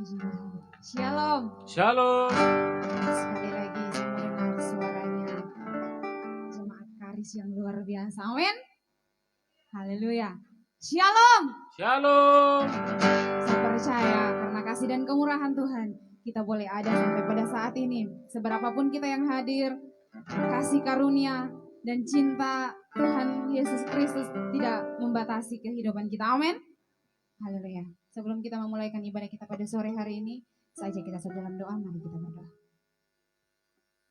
Shalom. Shalom. Sekali lagi saya mendengar suaranya jemaat Karis yang luar biasa. Amin. Haleluya. Shalom. Shalom. Saya percaya karena kasih dan kemurahan Tuhan kita boleh ada sampai pada saat ini. Seberapapun kita yang hadir, kasih karunia dan cinta Tuhan Yesus Kristus tidak membatasi kehidupan kita. Amin. Haleluya. Sebelum kita memulaikan ibadah kita pada sore hari ini, saja kita dalam doa, mari kita berdoa.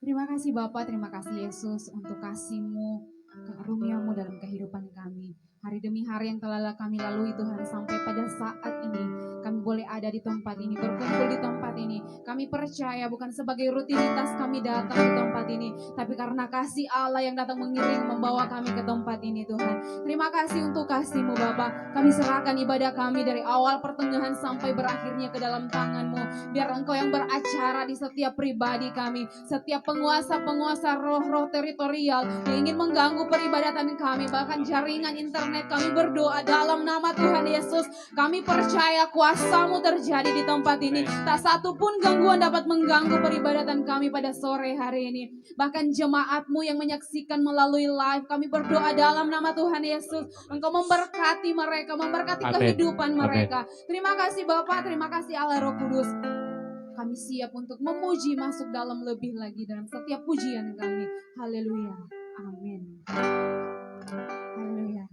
Terima kasih Bapa, terima kasih Yesus untuk kasih-Mu, karunia-Mu dalam kehidupan kami. Hari demi hari yang telah kami lalui Tuhan, sampai pada saat ini kami boleh ada di tempat ini, berkumpul di tempat ini. Kami percaya bukan sebagai rutinitas kami datang di tempat ini, tapi karena kasih Allah yang datang mengiring membawa kami ke tempat ini Tuhan. Terima kasih untuk kasih-Mu Bapa. Kami serahkan ibadah kami dari awal pertengahan sampai berakhirnya ke dalam tangan-Mu. Biar Engkau yang beracara di setiap pribadi kami, setiap penguasa-penguasa roh-roh teritorial yang ingin mengganggu peribadatan kami, bahkan jaringan internet, kami berdoa dalam nama Tuhan Yesus. Kami percaya kuasa-Mu terjadi di tempat ini. Tak satu pun gangguan dapat mengganggu peribadatan kami pada sore hari ini. Bahkan jemaat-Mu yang menyaksikan melalui live, kami berdoa dalam nama Tuhan Yesus. Engkau memberkati mereka, memberkati kehidupan mereka. Terima kasih Bapa, terima kasih Allah Roh Kudus. Kami siap untuk memuji, masuk dalam lebih lagi dalam setiap pujian kami. Haleluya. Amin. Haleluya.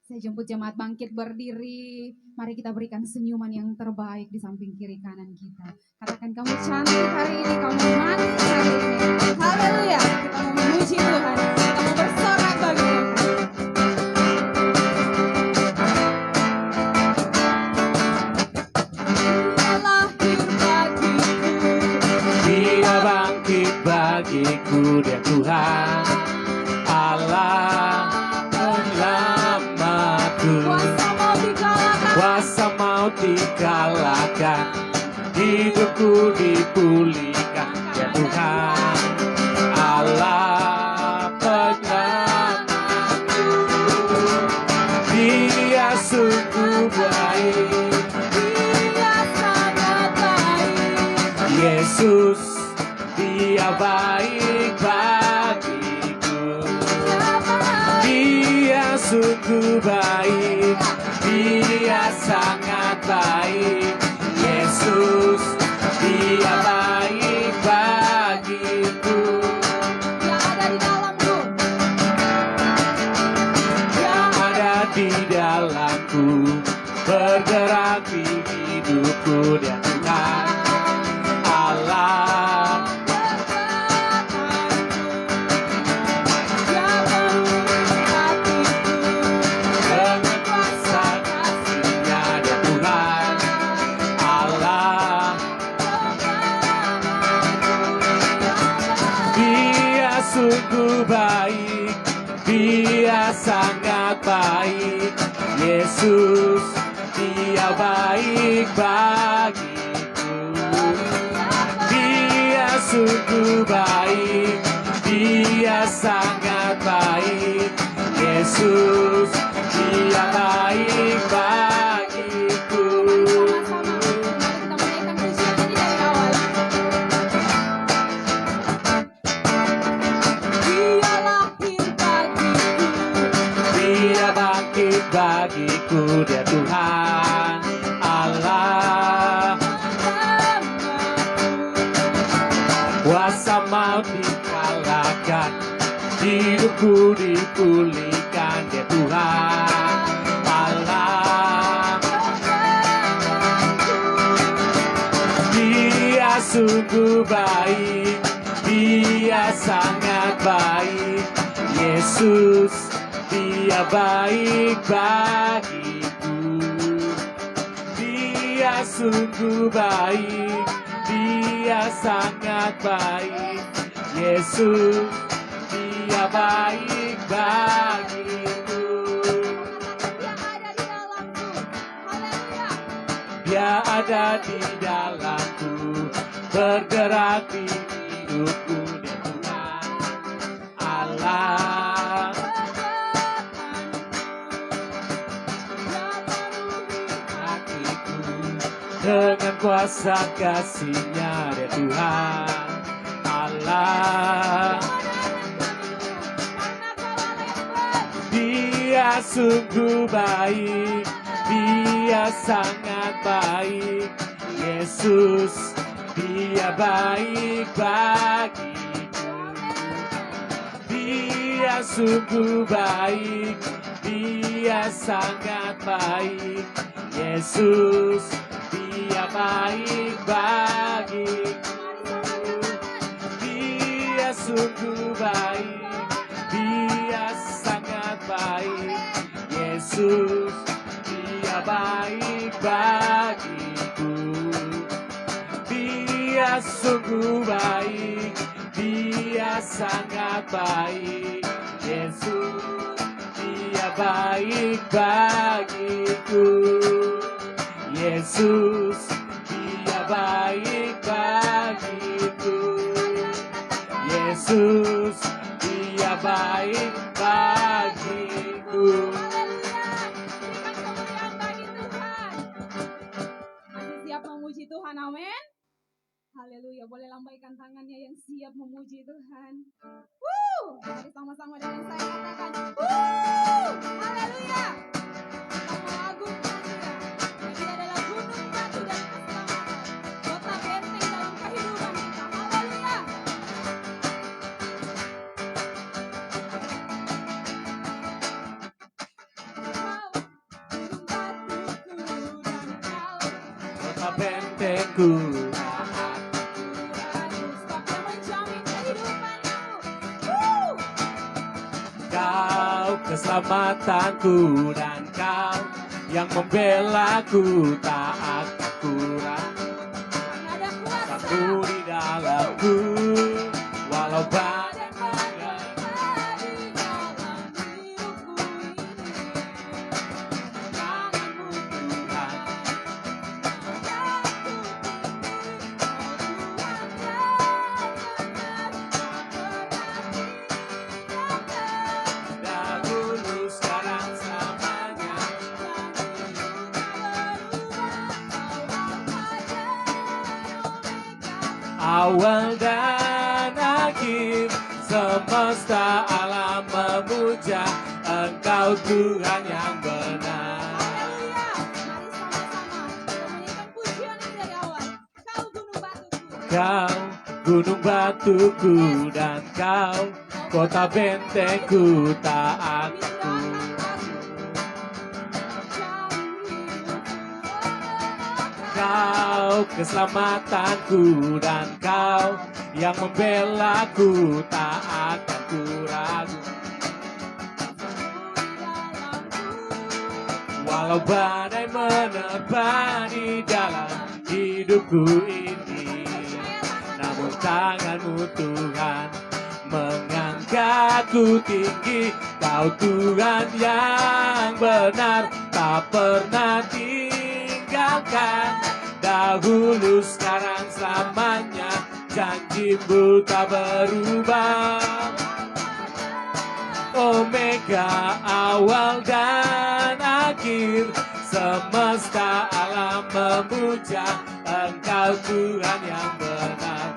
Saya jemput jemaat bangkit berdiri. Mari kita berikan senyuman yang terbaik di samping kiri kanan kita. Katakan kamu cantik hari ini, kamu manis hari ini. Haleluya. Kita mau memuji Tuhan. Kita mau bersorak bagi Tuhan. Dia bangkit bagiku, Dia Tuhan Allah penyelamatku. Kuasa maut dikalahkan, hidupku dipulihkan. Dia Tuhan Allah penyelamatku. Dia sungguh baik, Yesus, Dia baik bagiku. Dia sungguh baik, Dia sangat baik. Yesus, Dia baik bagiku. Yang ada di dalamku, bergerak di hidupku. Dia Tuhan Allah dengan kuasa kasih-Nya. Dia Tuhan Allah, Dia sungguh baik, Dia sangat baik. Yesus, Dia baik bagiku. Dia sungguh baik, Dia sangat baik. Yesus, Dia baik bagiku. Dia bangkit bagiku, Dia Tuhan Allah. Kuasa maut dikalahkan, hidupku dipulihkan. Dia Tuhan Allah. Dia sungguh baik, Dia sangat baik. Yesus, Dia baik bagiku. Dia sungguh baik, Dia sangat baik. Yesus, Dia baik bagiku. Dia ada di dalamku, bergerak di hidupku. Dia Tuhan Allah. dengan kuasa kasih-Nya dia Tuhan Allah. Dia sungguh baik, Dia sangat baik. Yesus, Dia baik bagiku. Dia sungguh baik, Dia sangat baik. Yesus, Dia baik bagiku. Dia sungguh baik, Dia sangat baik. Yesus, Dia baik bagiku. Dia sungguh baik, Dia sangat baik. Yesus, Dia baik bagiku. Yesus, Dia baik bagiku. Yesus, Dia baik bagiku. Masih siap memuji Tuhan, amin. Haleluya, boleh lambaikan tangannya yang siap memuji Tuhan. Mari sama-sama dengan saya katakan, haleluya. Kita mengagungkan Dia. Dia adalah gunung batu dan keselamatan, kota benteng dalam kehidupan kita. Haleluya. Kota bentengku, Kau keselamatanku dan Kau yang membelaku, tak akan kurang. Satu di dalamku, walau badai menerpa di dalam hidupku ini. Tanganmu Tuhan, dahulu sekarang selamanya. Awal dan akhir semesta alam memuja Engkau Tuhan yang benar. Haleluya. Mari sama-sama kita menyanyikan pujian ini dari awal. Kau gunung batuku. Kau gunung batuku dan Kau kota bentengku, tak akan kurang. Kau keselamatanku dan Kau yang membelaku, tak akan kuragu. Walau badai menerpa di dalam hidupku ini, namun tanganmu Tuhan mengangkatku tinggi. Kau Tuhan yang benar, tak pernah tinggalkan. Dahulu sekarang selamanya, janjimu tak berubah. Omega, awal dan akhir, semesta alam memuja Engkau Tuhan yang benar.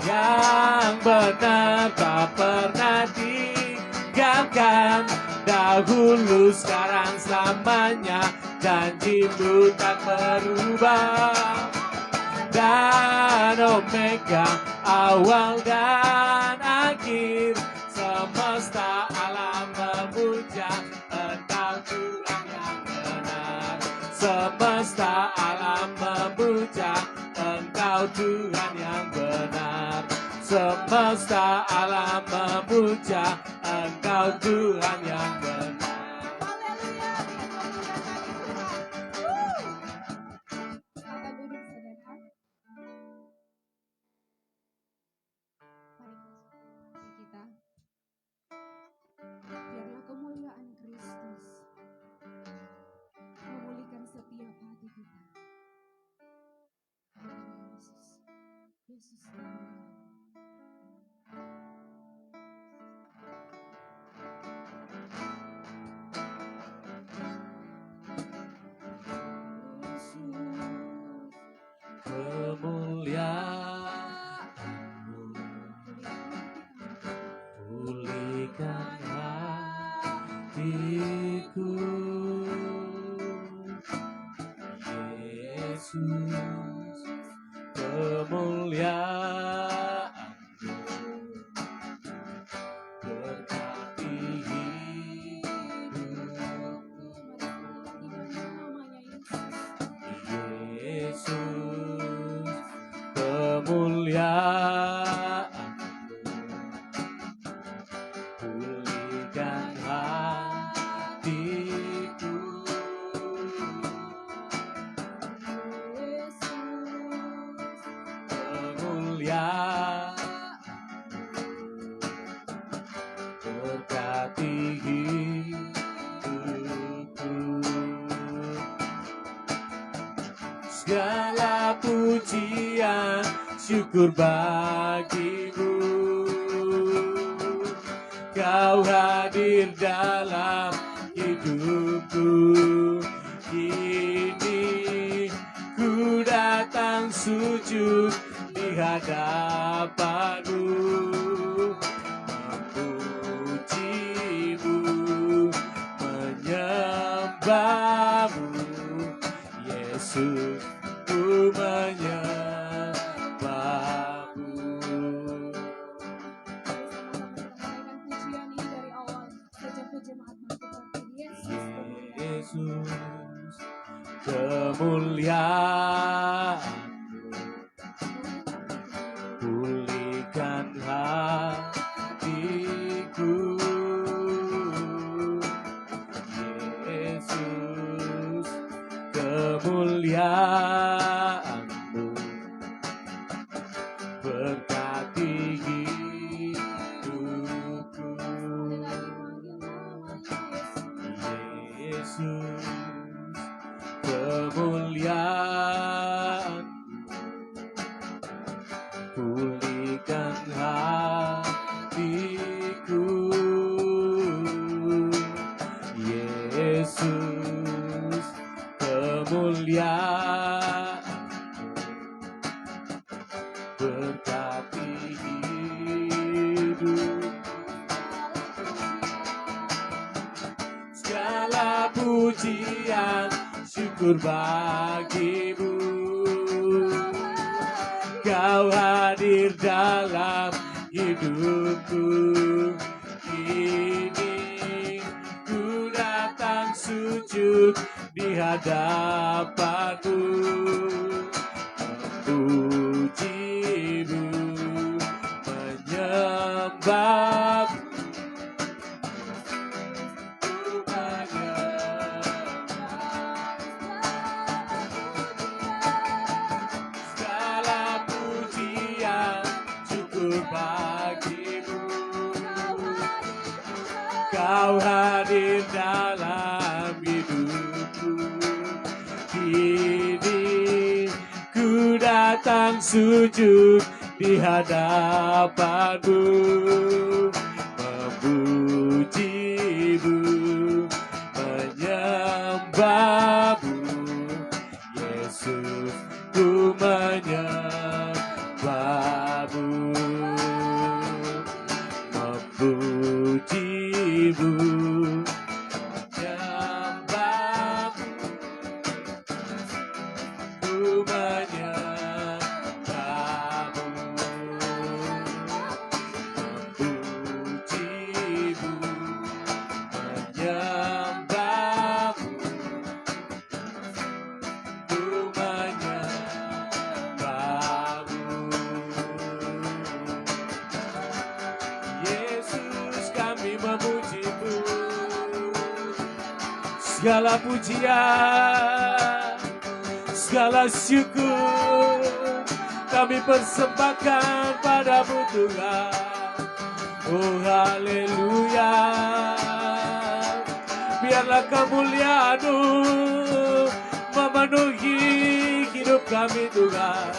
Yang benar, tak pernah tinggalkan. Dahulu sekarang selamanya, janjimu tak berubah. Dan Omega, awal dan akhir, semesta alam memuja Engkau Tuhan yang benar. Semesta alam memuja Engkau Tuhan yang benar. Semesta alam memuja Engkau Tuhan yang benar. Haleluya. Kita duduk saudara. Mari kita. Biarlah kemuliaan Kristus memulihkan setiap hati kita. Yesus, Yesus Tuhan. kemuliaan-Mu, pulihkan hatiku, Yesus, kemuliaan-Mu, berkati hidupku, Yesus, kemuliaan-Mu, pulihkan hatiku, kemuliaan-Mu, berkati hidupku. Segala pujian syukur bagimu, Kau hadir dalam hidupku. Kini ku datang sujud di hadapan-Mu, memuji-Mu, menyembah-Mu, Yesus, ku menyembah-Mu. Yesus, kemuliaan-Mu, pulihkan hatiku, Yesus, kemuliaan-Mu, berkati hidupku, Yesus, kemuliaan-Mu, pulihkan hatiku, Yesus, kemuliaan-Mu, berkati hidup. Segala pujian syukur bagimu, Kau hadir dalam hidupku. Kini ku datang sujud di hadapan-Mu, memuji-Mu, menyembah-Mu, segala pujian syukur bagimu, Kau hadir dalam hidupku. Kini ku datang sujud di hadapan-Mu, memuji-Mu, menyembah-Mu, Yesus, ku menyembah-Mu, memuji-Mu, menyembah-Mu, ku menyembah-Mu, memuji-Mu, menyembah-Mu, ku menyembah-Mu. Yesus, kami memuji-Mu, segala pujian, segala syukur kami persembahkan pada-Mu Tuhan. Oh haleluya, biarlah kemuliaan-Mu memenuhi hidup kami Tuhan.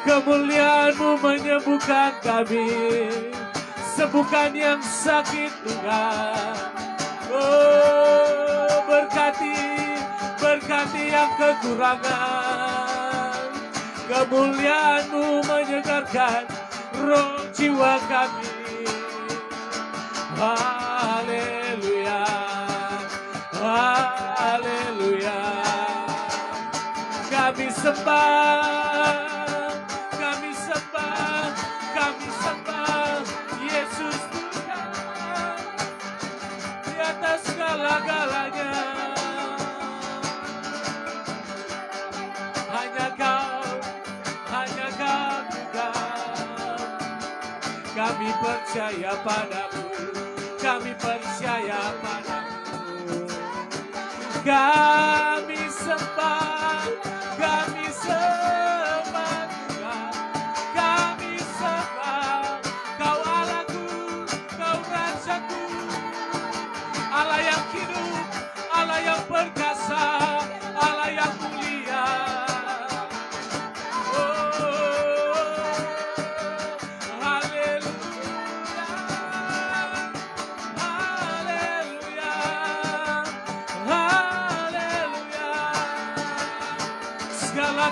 Kemuliaan-Mu menyembuhkan kami, sembuhkan yang sakit Tuhan. Oh berkati yang kekurangan, kemuliaan-Mu menyegarkan roh jiwa kami. Haleluya, haleluya. Kami sembah, kami sembah, kami sembah Yesus Tuhan di atas segala-galanya. Hanya Kau Tuhan. Kami percaya padamu, kami percaya padamu. Kami sembah Tuhan. Kami sembah, Kau Allahku, Kau Rajaku. Allah yang hidup, Allah yang perkasa, Allah yang mulia.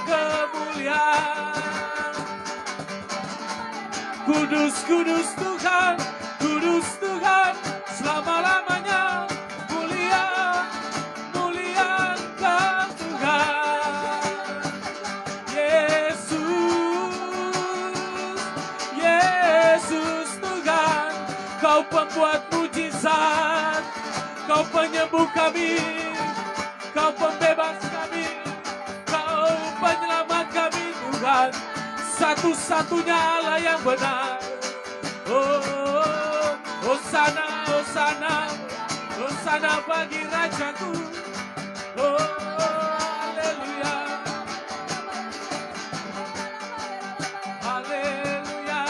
Kemuliaan kudus, kudus Tuhan, kudus Tuhan selama-lamanya. Mulia, mulia Engkau Tuhan. Yesus, Yesus Tuhan, Kau pembuat mujizat, Kau penyembuh kami, Kau pembebas kami, penyelamat kami Tuhan, satu-satunya Allah yang benar. Oh, Hosana, Hosana, Hosana bagi Rajaku. Oh, haleluya, haleluya,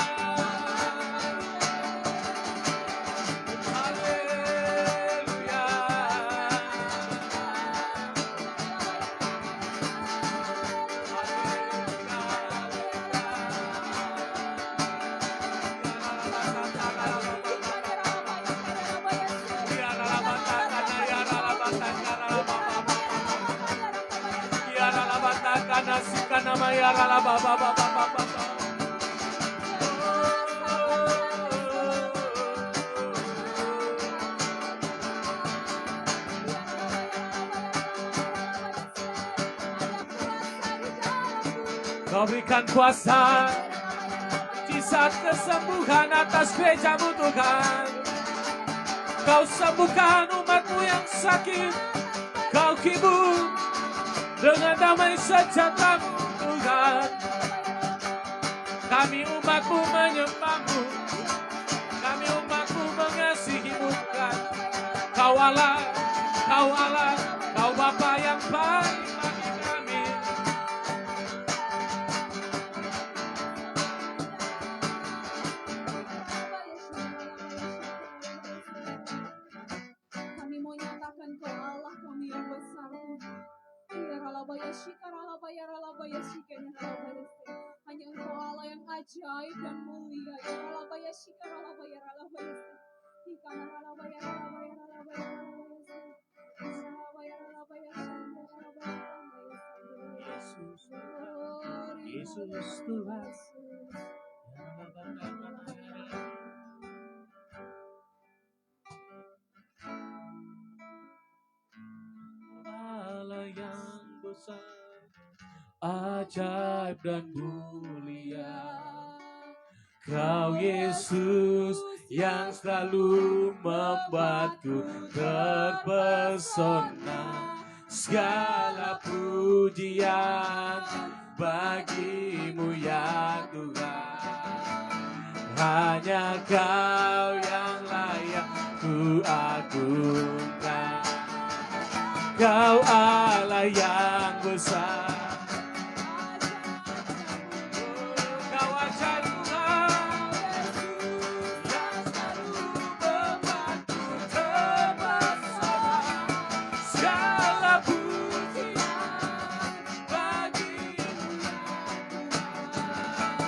haleluya. Kau berikan kuasa, mujizat kesembuhan atas gereja-Mu Tuhan. Kau sembuhkan umat-Mu yang sakit, Kau hibur dengan damai sejahtera-Mu Tuhan. Kami umat-Mu menyembah-Mu, kami umat-Mu mengasihi-Mu Tuhan. Kau Allah, Kau Allah, Kau Bapa yang baik bagi kami. Kami mau nyatakan Kau Allah kami yang besar Tuhan. Hanya Engkau Allah yang ajaib dan mulia. Yesus Tuhan. Allah yang besar, ajaib dan mulia. Kau Yesus yang selalu membuatku terpesona. Segala pujian bagi-Mu ya Tuhan. Hanya Kau yang layak ku agungkan. Kau Allah yang besar. Kau ajaib Tuhan, yang selalu membuatku terpesona. Segala pujian bagi-Mu ya Tuhan.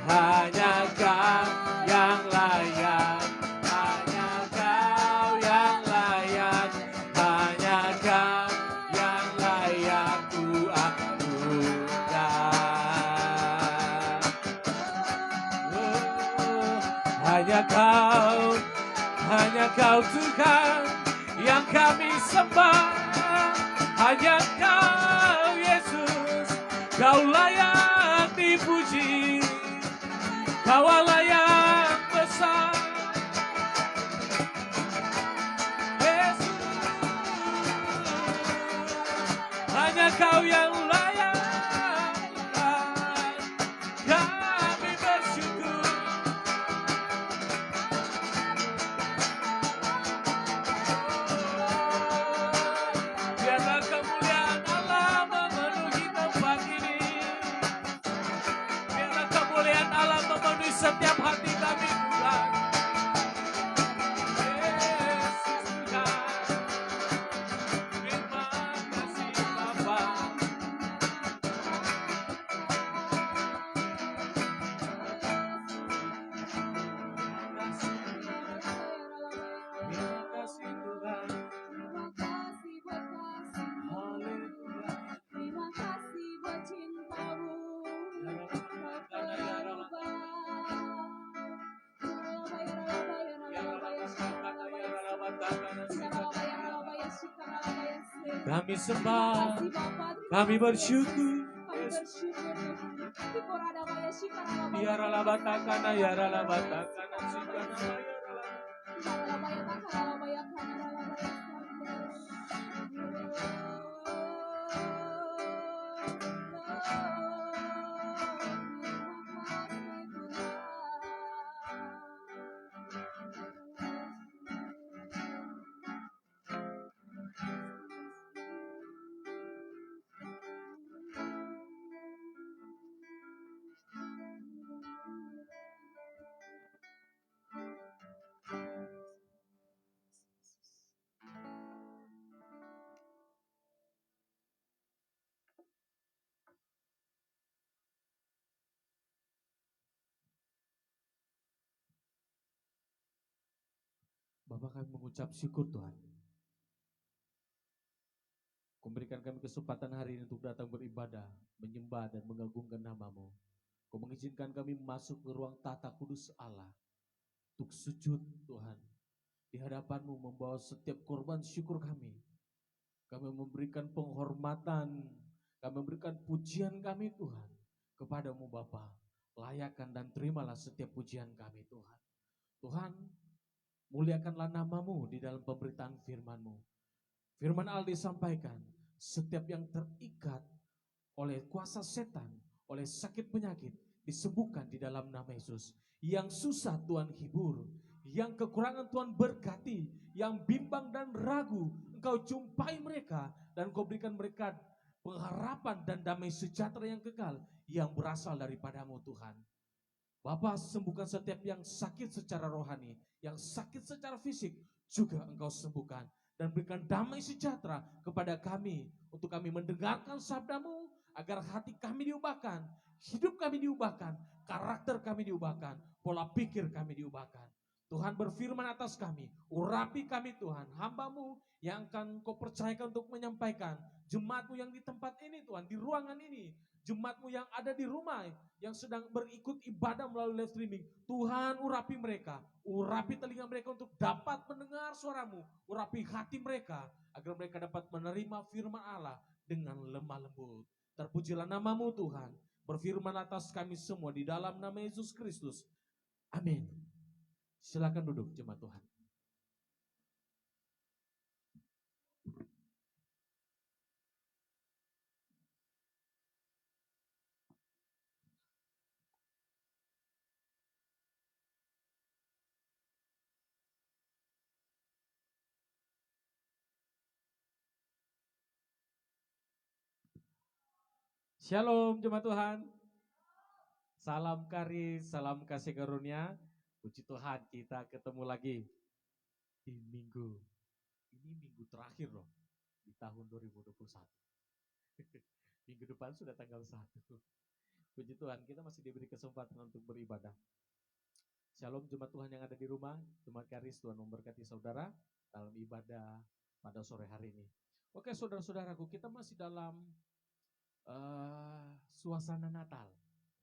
Hanya Kau yang layak, hanya Kau yang layak, hanya Kau yang layak ku anugerah. Hanya Kau Tuhan yang kami sembah, hanya Kau Yesus, Kau layak dipuji, Kau Allah yang besar. Yesus, hanya Kau yang layak, kami bersyukur. Biarlah kemuliaan Allah memenuhi tempat ini. Biarlah kemuliaan Allah memenuhi setiap hati kami, Tuhan. Yesus Tuhan, terima kasih Bapa. Terima kasih Tuhan. Terima kasih buat kasih-Mu. Haleluya. Terima kasih buat cinta-Mu. Tak berubah. Kami sembah, kami bersyukur. Biarlah batakana, biarlah batakana, sikana, biarlah. Bapak, kami mengucap syukur Tuhan. Kau berikan kami kesempatan hari ini untuk datang beribadah, menyembah dan mengagungkan nama-Mu. Kau mengizinkan kami masuk ke ruang tata kudus Allah untuk sujud Tuhan. Di hadapan-Mu membawa setiap korban syukur kami. Kami memberikan penghormatan, kami memberikan pujian kami Tuhan kepada-Mu Bapa. Layakan dan terimalah setiap pujian kami Tuhan. Tuhan, muliakanlah nama-Mu di dalam pemberitaan firman-Mu. Firman Allah disampaikan, setiap yang terikat oleh kuasa setan, oleh sakit penyakit, disembuhkan di dalam nama Yesus. Yang susah Tuhan hibur, yang kekurangan Tuhan berkati, yang bimbang dan ragu, Engkau jumpai mereka, dan Engkau berikan mereka pengharapan dan damai sejahtera yang kekal, yang berasal daripada-Mu Tuhan. Bapa, sembuhkan setiap yang sakit secara rohani, yang sakit secara fisik, juga Engkau sembuhkan. Dan berikan damai sejahtera kepada kami, untuk kami mendengarkan sabda-Mu, agar hati kami diubahkan, hidup kami diubahkan, karakter kami diubahkan, pola pikir kami diubahkan. Tuhan berfirman atas kami, urapi kami Tuhan, hamba-Mu yang akan Kau percayakan untuk menyampaikan, jemaat-Mu yang di tempat ini Tuhan, di ruangan ini, jemaat-Mu yang ada di rumah, yang sedang berikut ibadah melalui live streaming. Tuhan, urapi mereka, urapi telinga mereka untuk dapat mendengar suara-Mu, urapi hati mereka, agar mereka dapat menerima firman Allah dengan lemah lembut. Terpujilah nama-Mu Tuhan, berfirman atas kami semua di dalam nama Yesus Kristus. Amin. Silakan duduk jemaat Tuhan. Shalom jemaat Tuhan. Salam karis, salam kasih karunia. Puji Tuhan, kita ketemu lagi di minggu. Ini minggu terakhir loh di tahun 2021. Minggu depan sudah tanggal 1. Puji Tuhan, kita masih diberi kesempatan untuk beribadah. Shalom jemaat Tuhan yang ada di rumah, jemaat Karis, Tuhan memberkati saudara dalam ibadah pada sore hari ini. Oke saudara-saudaraku, kita masih dalam suasana Natal,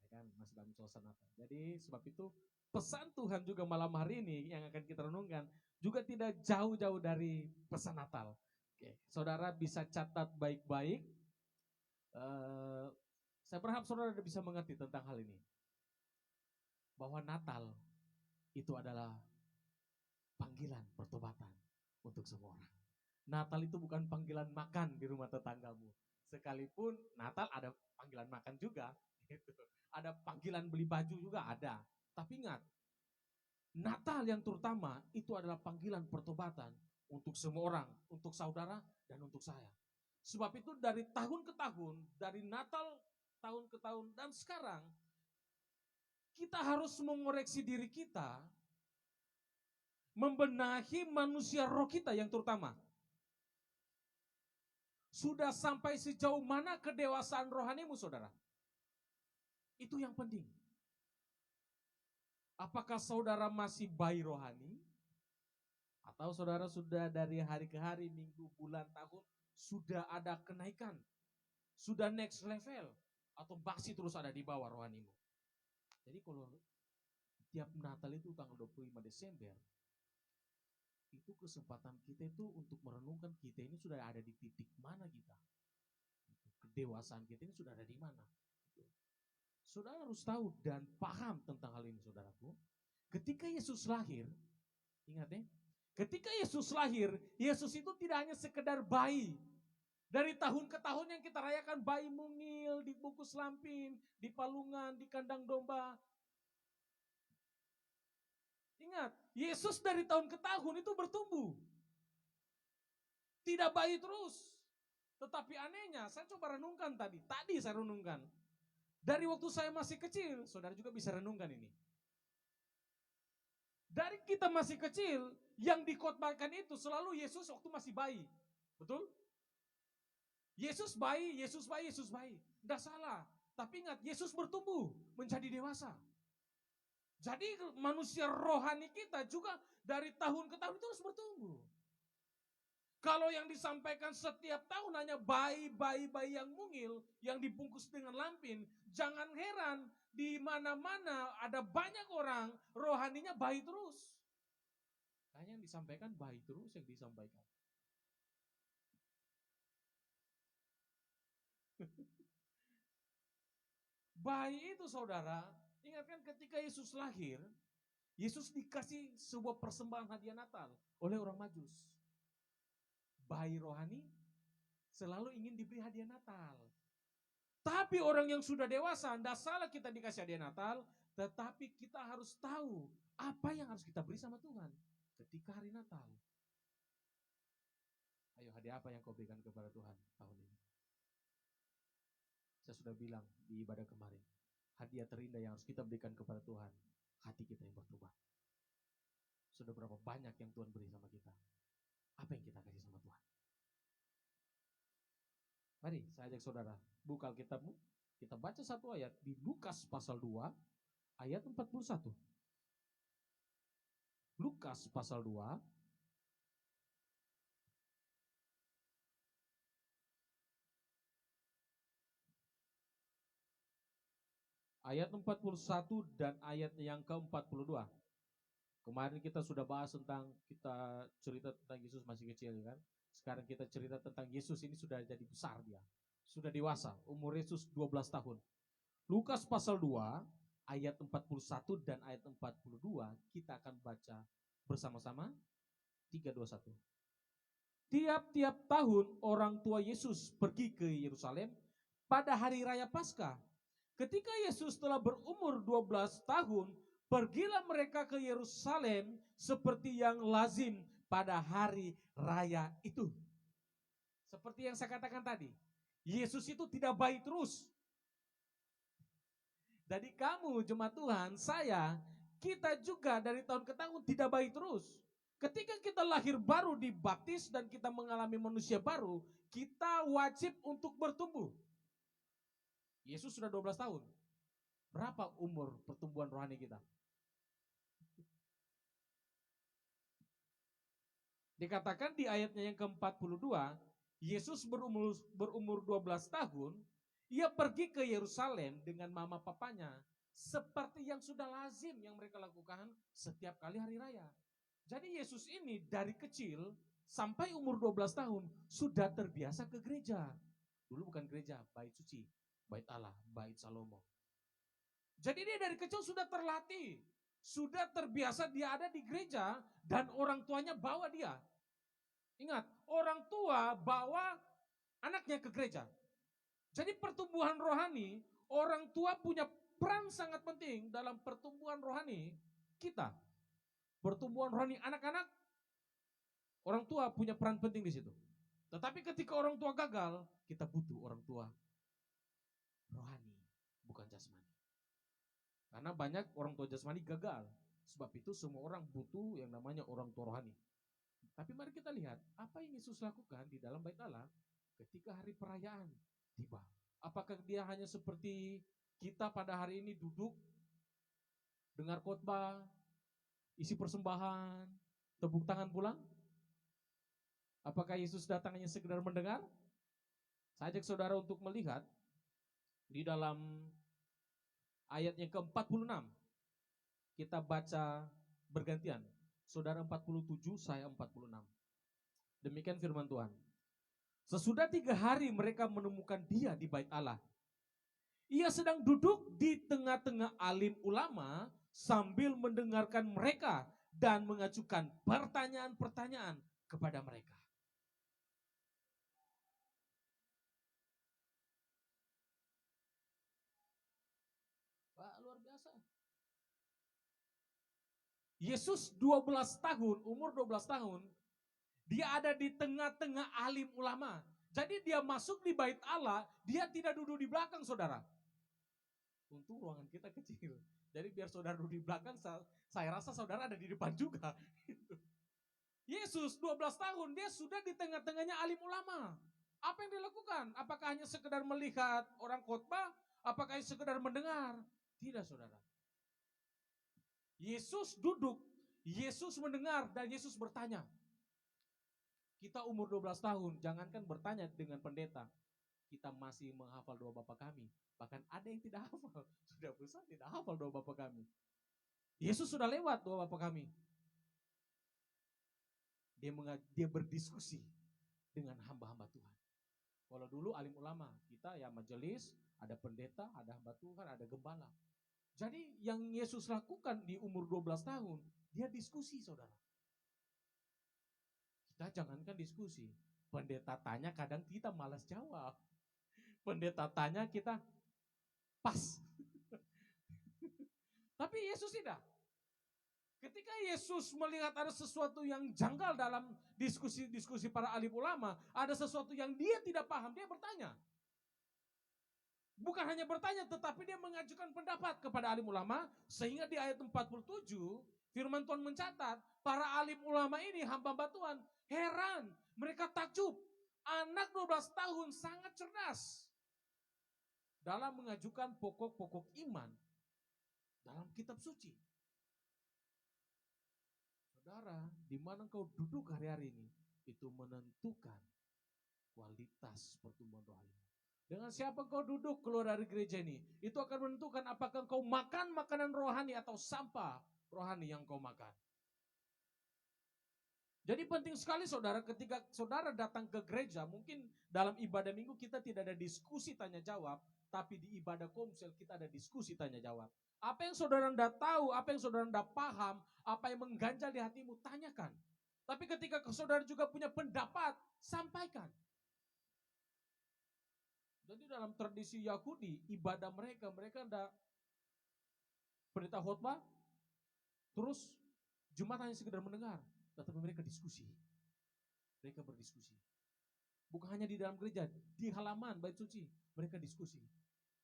ya kan? Masih dalam suasana Natal. Jadi sebab itu pesan Tuhan juga malam hari ini yang akan kita renungkan juga tidak jauh-jauh dari pesan Natal. Oke, saudara bisa catat baik-baik. Saya berharap saudara bisa mengerti tentang hal ini. Bahwa Natal itu adalah panggilan pertobatan untuk semua orang. Natal itu bukan panggilan makan di rumah tetanggamu. Sekalipun Natal ada panggilan makan juga, gitu. Ada panggilan beli baju juga ada. Tapi ingat, Natal yang terutama itu adalah panggilan pertobatan untuk semua orang, untuk saudara dan untuk saya. Sebab itu dari tahun ke tahun, dari Natal tahun ke tahun dan sekarang kita harus mengoreksi diri kita, membenahi manusia roh kita yang terutama. Sudah sampai sejauh mana kedewasaan rohanimu, saudara? Itu yang penting. Apakah saudara masih bayi rohani? Atau saudara sudah dari hari ke hari, minggu, bulan, tahun, sudah ada kenaikan? Sudah next level? Atau masih terus ada di bawah rohanimu? Jadi kalau tiap Natal itu tanggal 25 Desember, itu kesempatan kita itu untuk merenungkan kita ini sudah ada di titik mana kita. Kedewasaan kita ini sudah ada di mana. Saudara harus tahu dan paham tentang hal ini, saudaraku. Ketika Yesus lahir, ingat ya, ketika Yesus lahir, Yesus itu tidak hanya sekedar bayi. Dari tahun ke tahun yang kita rayakan bayi mungil, dibungkus lampin, di palungan, di kandang domba. Ingat, Yesus dari tahun ke tahun itu bertumbuh. Tidak bayi terus. Tetapi anehnya, saya coba renungkan tadi. Tadi saya renungkan. Dari waktu saya masih kecil, saudara juga bisa renungkan ini. Dari kita masih kecil, yang dikhotbahkan itu selalu Yesus waktu masih bayi. Betul? Yesus bayi, Yesus bayi, Yesus bayi. Tidak salah. Tapi ingat, Yesus bertumbuh menjadi dewasa. Jadi manusia rohani kita juga dari tahun ke tahun itu harus bertumbuh. Kalau yang disampaikan setiap tahun hanya bayi-bayi yang mungil, yang dibungkus dengan lampin, jangan heran di mana-mana ada banyak orang rohaninya bayi terus. Hanya yang disampaikan bayi terus yang disampaikan. Bayi itu saudara, ingatkan ketika Yesus lahir, Yesus dikasih sebuah persembahan hadiah Natal oleh orang Majus. Bayi rohani selalu ingin diberi hadiah Natal. Tapi orang yang sudah dewasa, tidak salah kita dikasih hadiah Natal, tetapi kita harus tahu apa yang harus kita beri sama Tuhan ketika hari Natal. Ayo, hadiah apa yang kau berikan kepada Tuhan tahun ini? Saya sudah bilang di ibadah kemarin, hadiah terindah yang harus kita berikan kepada Tuhan, hati kita yang bertobat. Sudah berapa banyak yang Tuhan beri sama kita? Apa yang kita kasih sama Tuhan? Mari saya ajak saudara, buka Alkitabmu, kita baca satu ayat di Lukas pasal 2, ayat 41. Lukas pasal 2, ayat 41 dan ayat yang ke-42. Kemarin kita sudah bahas tentang, kita cerita tentang Yesus masih kecil kan. Sekarang kita cerita tentang Yesus ini sudah jadi besar dia. Sudah dewasa, umur Yesus 12 tahun. Lukas pasal 2, ayat 41 dan ayat 42 kita akan baca bersama-sama. 3, 2, 1. Tiap-tiap tahun orang tua Yesus pergi ke Yerusalem pada hari raya Paskah. Ketika Yesus telah berumur 12 tahun, pergilah mereka ke Yerusalem seperti yang lazim pada hari raya itu. Seperti yang saya katakan tadi, Yesus itu tidak baik terus. Jadi kamu jemaat Tuhan, saya, kita juga dari tahun ke tahun tidak baik terus. Ketika kita lahir baru dibaptis dan kita mengalami manusia baru, kita wajib untuk bertumbuh. Yesus sudah 12 tahun. Berapa umur pertumbuhan rohani kita? Dikatakan di ayatnya yang ke-42, Yesus berumur 12 tahun, ia pergi ke Yerusalem dengan mama papanya, seperti yang sudah lazim yang mereka lakukan setiap kali hari raya. Jadi Yesus ini dari kecil sampai umur 12 tahun sudah terbiasa ke gereja. Dulu bukan gereja, bait suci, bait Allah, bait Salomo. Jadi dia dari kecil sudah terlatih, sudah terbiasa dia ada di gereja dan orang tuanya bawa dia. Ingat, orang tua bawa anaknya ke gereja. Jadi pertumbuhan rohani, orang tua punya peran sangat penting dalam pertumbuhan rohani kita. Pertumbuhan rohani anak-anak, orang tua punya peran penting di situ. Tetapi ketika orang tua gagal, kita butuh orang tua rohani, bukan jasmani. Karena banyak orang tua jasmani gagal. Sebab itu semua orang butuh yang namanya orang tua rohani. Tapi mari kita lihat apa yang Yesus lakukan di dalam bait Allah ketika hari perayaan tiba. Apakah dia hanya seperti kita pada hari ini duduk, dengar khotbah, isi persembahan, tepuk tangan pulang? Apakah Yesus datang hanya sekedar mendengar? Saya ajak saudara untuk melihat di dalam ayat yang ke-46. Kita baca bergantian. Saudara 47, saya 46. Demikian firman Tuhan. Sesudah 3 hari mereka menemukan dia di bait Allah. Ia sedang duduk di tengah-tengah alim ulama sambil mendengarkan mereka dan mengajukan pertanyaan-pertanyaan kepada mereka. Wah, luar biasa. Yesus 12 tahun, umur 12 tahun, dia ada di tengah-tengah alim ulama. Jadi dia masuk di bait Allah, dia tidak duduk di belakang saudara. Untung ruangan kita kecil. Jadi biar saudara duduk di belakang, saya rasa saudara ada di depan juga. Yesus 12 tahun, dia sudah di tengah-tengahnya alim ulama. Apa yang dilakukan? Apakah hanya sekedar melihat orang khotbah? Apakah hanya sekedar mendengar? Tidak saudara. Yesus duduk, Yesus mendengar, dan Yesus bertanya. Kita umur 12 tahun, jangankan bertanya dengan pendeta. Kita masih menghafal doa Bapa kami. Bahkan ada yang tidak hafal. Sudah besar tidak hafal doa Bapa kami. Yesus sudah lewat doa Bapa kami. Dia berdiskusi dengan hamba-hamba Tuhan. Kalau dulu alim ulama, kita ya majelis, ada pendeta, ada hamba Tuhan, ada gembala. Jadi yang Yesus lakukan di umur 12 tahun, dia diskusi saudara. Kita jangankan diskusi, pendeta tanya kadang kita malas jawab. Pendeta tanya kita pas. Tapi Yesus tidak. Ketika Yesus melihat ada sesuatu yang janggal dalam diskusi-diskusi para alim ulama, ada sesuatu yang dia tidak paham, dia bertanya. Bukan hanya bertanya, tetapi dia mengajukan pendapat kepada alim ulama, sehingga di ayat 47, firman Tuhan mencatat, para alim ulama ini, hamba-hamba Tuhan, heran, mereka takjub. Anak 12 tahun sangat cerdas dalam mengajukan pokok-pokok iman dalam kitab suci. Saudara, di mana engkau duduk hari-hari ini, itu menentukan kualitas pertumbuhan rohani. Dengan siapa engkau duduk keluar dari gereja ini, itu akan menentukan apakah engkau makan makanan rohani atau sampah rohani yang engkau makan. Jadi penting sekali saudara, ketika saudara datang ke gereja, mungkin dalam ibadah minggu kita tidak ada diskusi tanya jawab, tapi di ibadah komsel kita ada diskusi tanya jawab. Apa yang saudara tidak tahu, apa yang saudara tidak paham, apa yang mengganjal di hatimu, tanyakan. Tapi ketika saudara juga punya pendapat, sampaikan. Jadi dalam tradisi Yahudi, ibadah mereka tidak pendeta khotbah, terus Jumat hanya sekedar mendengar, tetapi mereka diskusi. Mereka berdiskusi. Bukan hanya di dalam gereja, di halaman bait suci, mereka diskusi.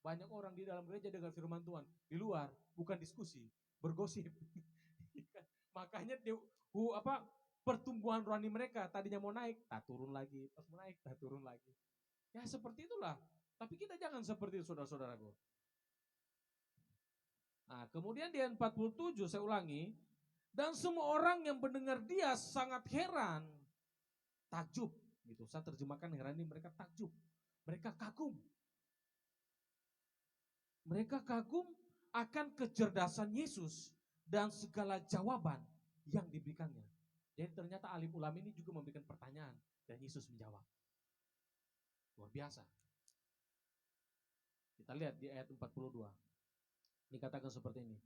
Banyak orang di dalam gereja dengar firman Tuhan, di luar bukan diskusi, bergosip. Makanya pertumbuhan rohani mereka tadinya mau naik, tak turun lagi, pas mau naik, tak turun lagi. Ya seperti itulah. Tapi kita jangan seperti itu saudara-saudaraku. Nah, kemudian di ayat 47 saya ulangi, dan semua orang yang mendengar dia sangat heran, takjub gitu. Saya terjemahkan heran ini, mereka takjub, mereka kagum. Mereka kagum akan kecerdasan Yesus dan segala jawaban yang diberikannya. Jadi ternyata alim ulama ini juga memberikan pertanyaan dan Yesus menjawab. Luar biasa. Kita lihat di ayat 42. Dikatakan seperti ini.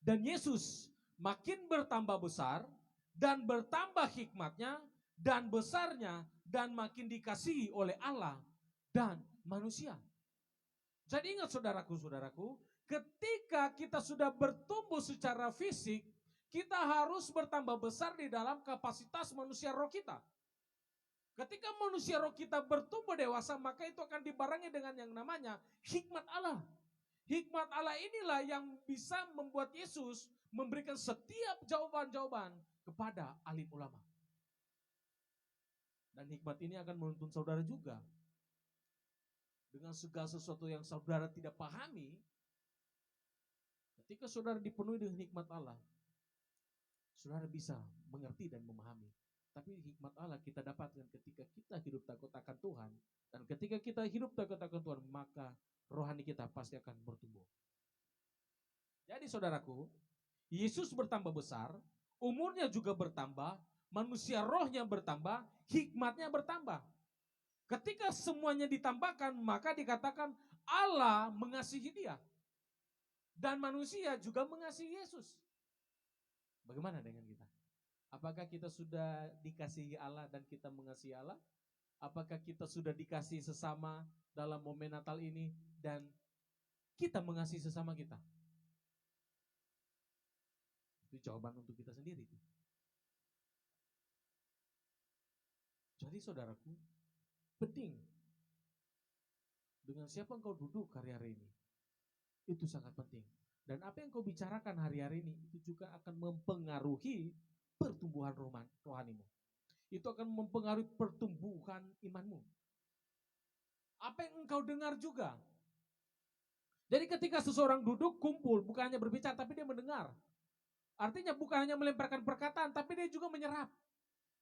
Dan Yesus makin bertambah besar dan bertambah hikmatnya dan besarnya dan makin dikasihi oleh Allah dan manusia. Jadi ingat saudaraku-saudaraku, ketika kita sudah bertumbuh secara fisik, kita harus bertambah besar di dalam kapasitas manusia roh kita. Ketika manusia roh kita bertumbuh dewasa, maka itu akan dibarengi dengan yang namanya hikmat Allah. Hikmat Allah inilah yang bisa membuat Yesus memberikan setiap jawaban-jawaban kepada alim ulama. Dan hikmat ini akan menuntun saudara juga. Dengan segala sesuatu yang saudara tidak pahami, ketika saudara dipenuhi dengan hikmat Allah, saudara bisa mengerti dan memahami. Tapi hikmat Allah kita dapatkan ketika kita hidup takut akan Tuhan. Dan ketika kita hidup takut akan Tuhan, maka rohani kita pasti akan bertumbuh. Jadi saudaraku, Yesus bertambah besar, umurnya juga bertambah, manusia rohnya bertambah, hikmatnya bertambah. Ketika semuanya ditambahkan, maka dikatakan Allah mengasihi dia. Dan manusia juga mengasihi Yesus. Bagaimana dengan kita? Apakah kita sudah dikasihi Allah dan kita mengasihi Allah? Apakah kita sudah dikasihi sesama dalam momen Natal ini dan kita mengasihi sesama kita? Itu jawaban untuk kita sendiri. Jadi saudaraku, penting dengan siapa engkau duduk hari-hari ini. Itu sangat penting. Dan apa yang kau bicarakan hari-hari ini itu juga akan mempengaruhi pertumbuhan rohanimu. Itu akan mempengaruhi pertumbuhan imanmu. Apa yang engkau dengar juga. Jadi ketika seseorang duduk kumpul bukan hanya berbicara tapi dia mendengar. Artinya bukan hanya melemparkan perkataan tapi dia juga menyerap.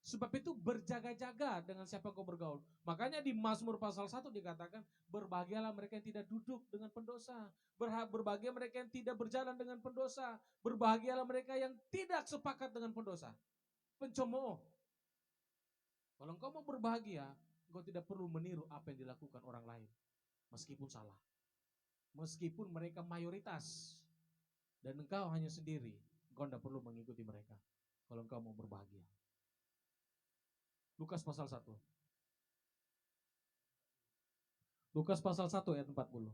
Sebab itu berjaga-jaga dengan siapa kau bergaul. Makanya di Mazmur pasal 1 dikatakan, berbahagialah mereka yang tidak duduk dengan pendosa. Berbahagia mereka yang tidak berjalan dengan pendosa. Berbahagialah mereka yang tidak sepakat dengan pendosa. Pencemooh. Kalau engkau mau berbahagia, engkau tidak perlu meniru apa yang dilakukan orang lain. Meskipun salah. Meskipun mereka mayoritas. Dan engkau hanya sendiri, engkau tidak perlu mengikuti mereka. Kalau engkau mau berbahagia. Lukas pasal 1. Lukas pasal 1 ayat 40.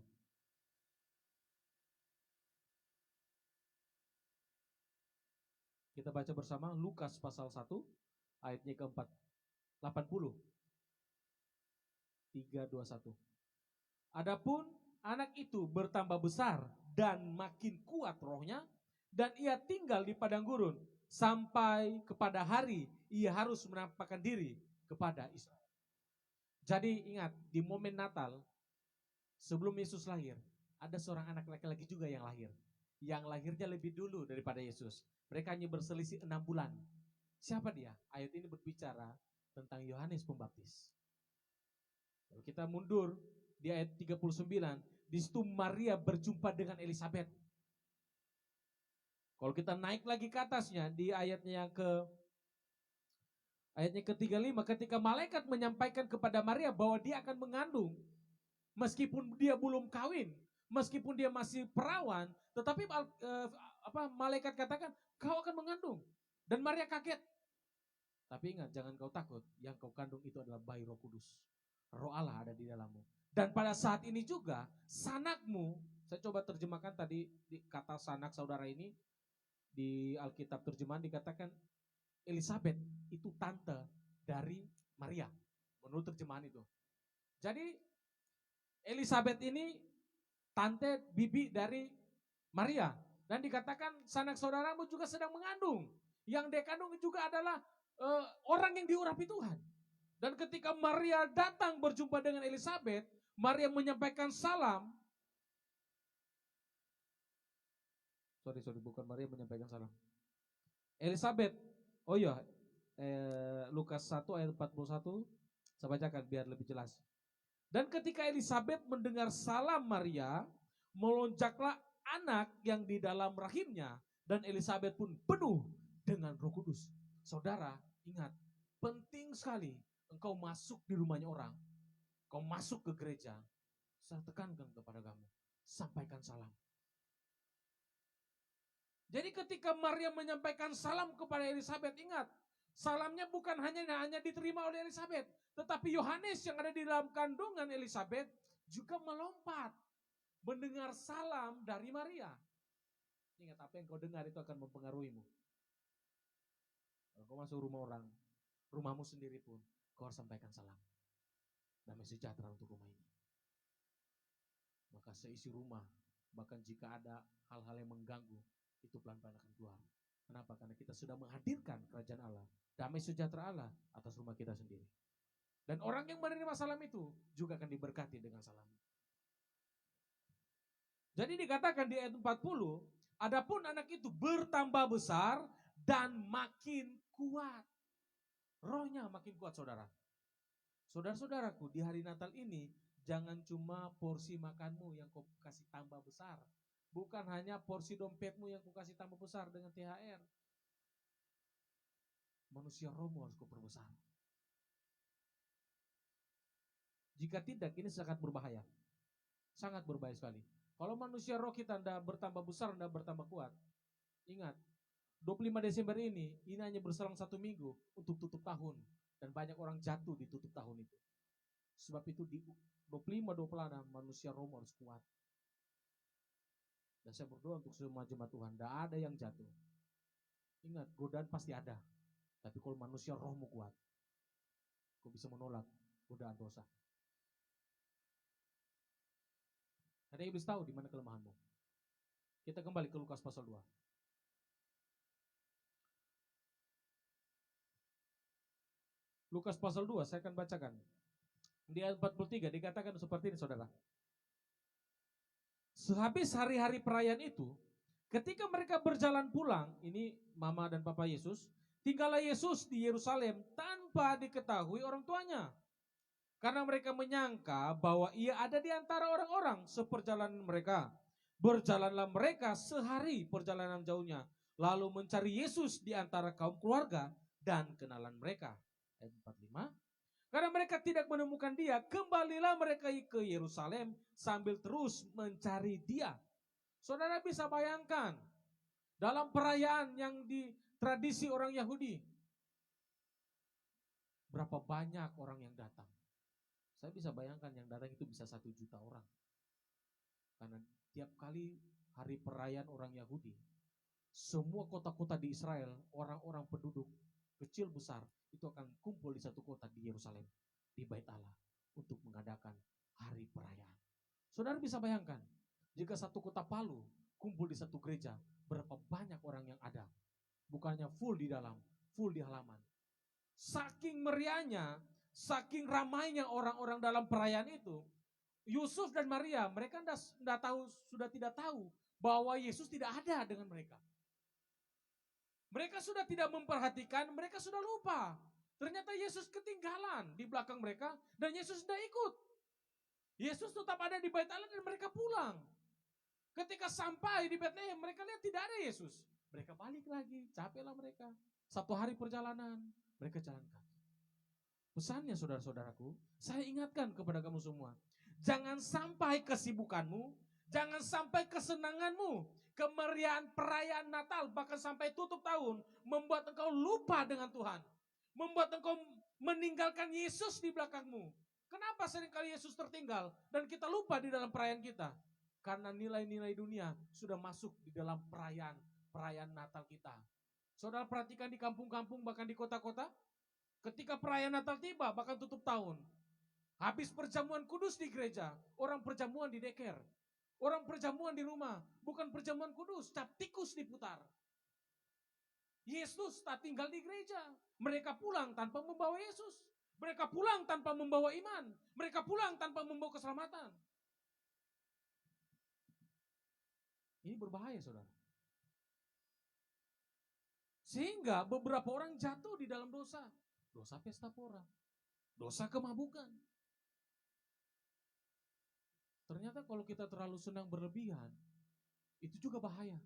Kita baca bersama Lukas pasal 1 ayatnya keempat. 80. 321. Adapun anak itu bertambah besar dan makin kuat rohnya dan ia tinggal di padang gurun sampai kepada hari ia harus menampakkan diri kepada Israel. Jadi ingat, di momen Natal sebelum Yesus lahir, ada seorang anak laki-laki juga yang lahir. Yang lahirnya lebih dulu daripada Yesus. Mereka hanya berselisih 6 bulan. Siapa dia? Ayat ini berbicara tentang Yohanes Pembaptis. Kalau kita mundur di ayat 39, di situ Maria berjumpa dengan Elisabet. Kalau kita naik lagi ke atasnya di ayatnya ke-35, ketika malaikat menyampaikan kepada Maria bahwa dia akan mengandung, meskipun dia belum kawin, meskipun dia masih perawan, tetapi malaikat katakan kau akan mengandung. Dan Maria kaget. Tapi ingat, jangan kau takut, yang kau kandung itu adalah bayi Roh Kudus. Roh Allah ada di dalammu. Dan pada saat ini juga sanakmu, saya coba terjemahkan tadi kata sanak saudara ini di Alkitab terjemahan dikatakan Elisabet itu tante dari Maria. Menurut terjemahan itu. Jadi Elisabet ini tante bibi dari Maria. Dan dikatakan sanak saudaramu juga sedang mengandung. Yang dia kandung juga adalah orang yang diurapi Tuhan. Dan ketika Maria datang berjumpa dengan Elisabet, Maria menyampaikan salam. sorry, bukan Maria menyampaikan salam. Elizabeth, oh iya, Lukas 1 ayat 41, saya bacakan biar lebih jelas. Dan ketika Elizabeth mendengar salam Maria, melonjaklah anak yang di dalam rahimnya, dan Elizabeth pun penuh dengan Roh Kudus. Saudara, ingat, penting sekali engkau masuk di rumahnya orang, kau masuk ke gereja, saya tekankan kepada kamu, sampaikan salam. Jadi ketika Maria menyampaikan salam kepada Elizabeth, ingat, salamnya bukan hanya diterima oleh Elizabeth, tetapi Yohanes yang ada di dalam kandungan Elizabeth juga melompat mendengar salam dari Maria. Ingat, apa yang kau dengar itu akan mempengaruhimu. Kalau kau masuk rumah orang, rumahmu sendiri pun, kau harus sampaikan salam. Damai sejahtera untuk rumah ini. Maka seisi rumah, bahkan jika ada hal-hal yang mengganggu, itu pelan-pelan akan keluar. Kenapa? Karena kita sudah menghadirkan kerajaan Allah, damai sejahtera Allah atas rumah kita sendiri. Dan orang yang menerima salam itu juga akan diberkati dengan salam. Jadi dikatakan di ayat 40, adapun anak itu bertambah besar dan makin kuat. Rohnya makin kuat, saudara. Saudara-saudaraku, di hari Natal ini jangan cuma porsi makanmu yang kau kasih tambah besar. Bukan hanya porsi dompetmu yang kau kasih tambah besar dengan THR. Manusia rohmu harus kau perbesar. Jika tidak, ini sangat berbahaya. Sangat berbahaya sekali. Kalau manusia roh kita tidak bertambah besar, tidak bertambah kuat. Ingat, 25 Desember ini hanya berselang 1 minggu untuk tutup tahun. Dan banyak orang jatuh di tutup tahun itu. Sebab itu di 25-26 manusia roh harus kuat. Dan saya berdoa untuk semua jemaat Tuhan, tidak ada yang jatuh. Ingat, godaan pasti ada. Tapi kalau manusia rohmu kuat, kau bisa menolak godaan dosa. Ada iblis tahu di mana kelemahanmu. Kita kembali ke Lukas pasal 2. Lukas pasal 2, saya akan bacakan. Di ayat 43 dikatakan seperti ini, saudara. Sehabis hari-hari perayaan itu, ketika mereka berjalan pulang, ini mama dan papa Yesus, tinggallah Yesus di Yerusalem tanpa diketahui orang tuanya. Karena mereka menyangka bahwa ia ada di antara orang-orang seperjalanan mereka. Berjalanlah mereka sehari perjalanan jauhnya, lalu mencari Yesus di antara kaum keluarga dan kenalan mereka. Ayat 45. Karena mereka tidak menemukan dia, kembalilah mereka ke Yerusalem sambil terus mencari dia. Saudara bisa bayangkan, dalam perayaan yang di tradisi orang Yahudi, berapa banyak orang yang datang. Saya bisa bayangkan yang datang itu bisa 1 juta orang. Karena tiap kali hari perayaan orang Yahudi, semua kota-kota di Israel, orang-orang penduduk kecil besar, itu akan kumpul di satu kota di Yerusalem, di Bait Allah, untuk mengadakan hari perayaan. Saudara bisa bayangkan, jika satu kota Palu kumpul di satu gereja, berapa banyak orang yang ada. Bukannya full di dalam, full di halaman. Saking meriahnya, saking ramainya orang-orang dalam perayaan itu, Yusuf dan Maria, mereka sudah tidak tahu bahwa Yesus tidak ada dengan mereka. Mereka sudah tidak memperhatikan, mereka sudah lupa. Ternyata Yesus ketinggalan di belakang mereka dan Yesus tidak ikut. Yesus tetap ada di Bait Allah dan mereka pulang. Ketika sampai di Betlehem, mereka lihat tidak ada Yesus. Mereka balik lagi, capeklah mereka. 1 hari perjalanan, mereka jalan kaki. Pesannya saudara-saudaraku, saya ingatkan kepada kamu semua. Jangan sampai kesibukanmu, jangan sampai kesenanganmu, kemeriahan perayaan Natal, bahkan sampai tutup tahun, membuat engkau lupa dengan Tuhan. Membuat engkau meninggalkan Yesus di belakangmu. Kenapa seringkali Yesus tertinggal dan kita lupa di dalam perayaan kita? Karena nilai-nilai dunia sudah masuk di dalam perayaan Natal kita. Saudara perhatikan di kampung-kampung bahkan di kota-kota, ketika perayaan Natal tiba bahkan tutup tahun. Habis perjamuan kudus di gereja, orang perjamuan di deker. Orang perjamuan di rumah, bukan perjamuan kudus, cap tikus diputar. Yesus tak tinggal di gereja. Mereka pulang tanpa membawa Yesus. Mereka pulang tanpa membawa iman. Mereka pulang tanpa membawa keselamatan. Ini berbahaya, saudara. Sehingga beberapa orang jatuh di dalam dosa. Dosa pesta pora, dosa kemabukan. Ternyata kalau kita terlalu senang berlebihan, itu juga bahaya.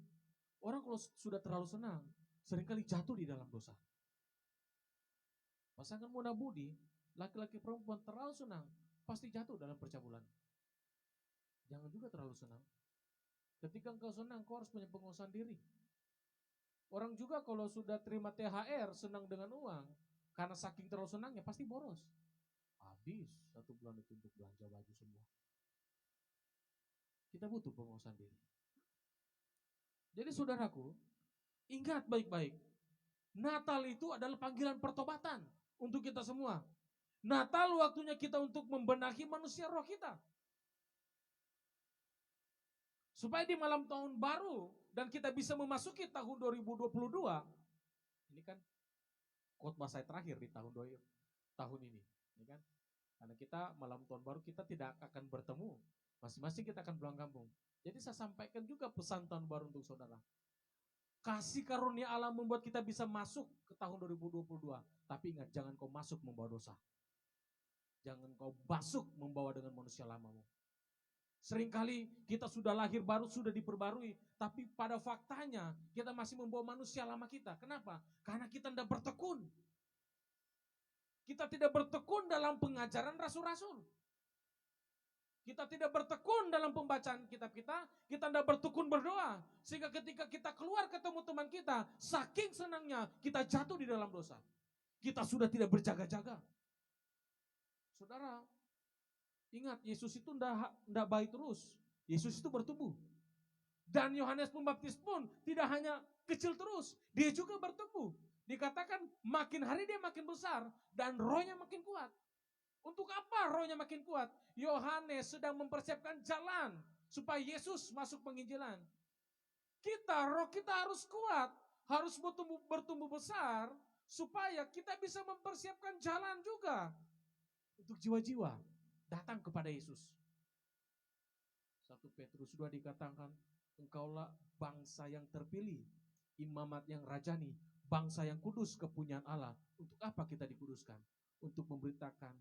Orang kalau sudah terlalu senang, seringkali jatuh di dalam dosa. Pasangan muda budi, laki-laki perempuan terlalu senang, pasti jatuh dalam percabulan. Jangan juga terlalu senang. Ketika engkau senang, kau harus punya penguasaan diri. Orang juga kalau sudah terima THR, senang dengan uang, karena saking terlalu senangnya pasti boros. Habis 1 bulan itu untuk belanja baju semua. Kita butuh penguasaan diri. Jadi saudaraku, ingat baik-baik. Natal itu adalah panggilan pertobatan untuk kita semua. Natal waktunya kita untuk membenahi manusia roh kita. Supaya di malam tahun baru dan kita bisa memasuki tahun 2022. Ini kan khotbah saya terakhir di tahun ini. Ini kan, karena kita malam tahun baru kita tidak akan bertemu. Masing-masing kita akan pulang kampung. Jadi saya sampaikan juga pesan tahun baru untuk saudara. Kasih karunia Allah membuat kita bisa masuk ke tahun 2022. Tapi ingat, jangan kau masuk membawa dosa. Jangan kau masuk membawa dengan manusia lamamu. Seringkali kita sudah lahir baru, sudah diperbarui. Tapi pada faktanya kita masih membawa manusia lama kita. Kenapa? Karena kita tidak bertekun. Kita tidak bertekun dalam pengajaran rasul-rasul. Kita tidak bertekun dalam pembacaan kitab kita tidak bertekun berdoa. Sehingga ketika kita keluar ketemu teman kita, saking senangnya kita jatuh di dalam dosa. Kita sudah tidak berjaga-jaga. Saudara, ingat Yesus itu tidak baik terus. Yesus itu bertumbuh. Dan Yohanes Pembaptis pun tidak hanya kecil terus, dia juga bertumbuh. Dikatakan makin hari dia makin besar dan rohnya makin kuat. Untuk apa rohnya makin kuat? Yohanes sedang mempersiapkan jalan supaya Yesus masuk penginjilan. Roh kita harus kuat, harus bertumbuh besar supaya kita bisa mempersiapkan jalan juga untuk jiwa-jiwa datang kepada Yesus. 1 Petrus 2 dikatakan, engkaulah bangsa yang terpilih, imamat yang rajani, bangsa yang kudus kepunyaan Allah. Untuk apa kita dikuduskan? Untuk memberitakan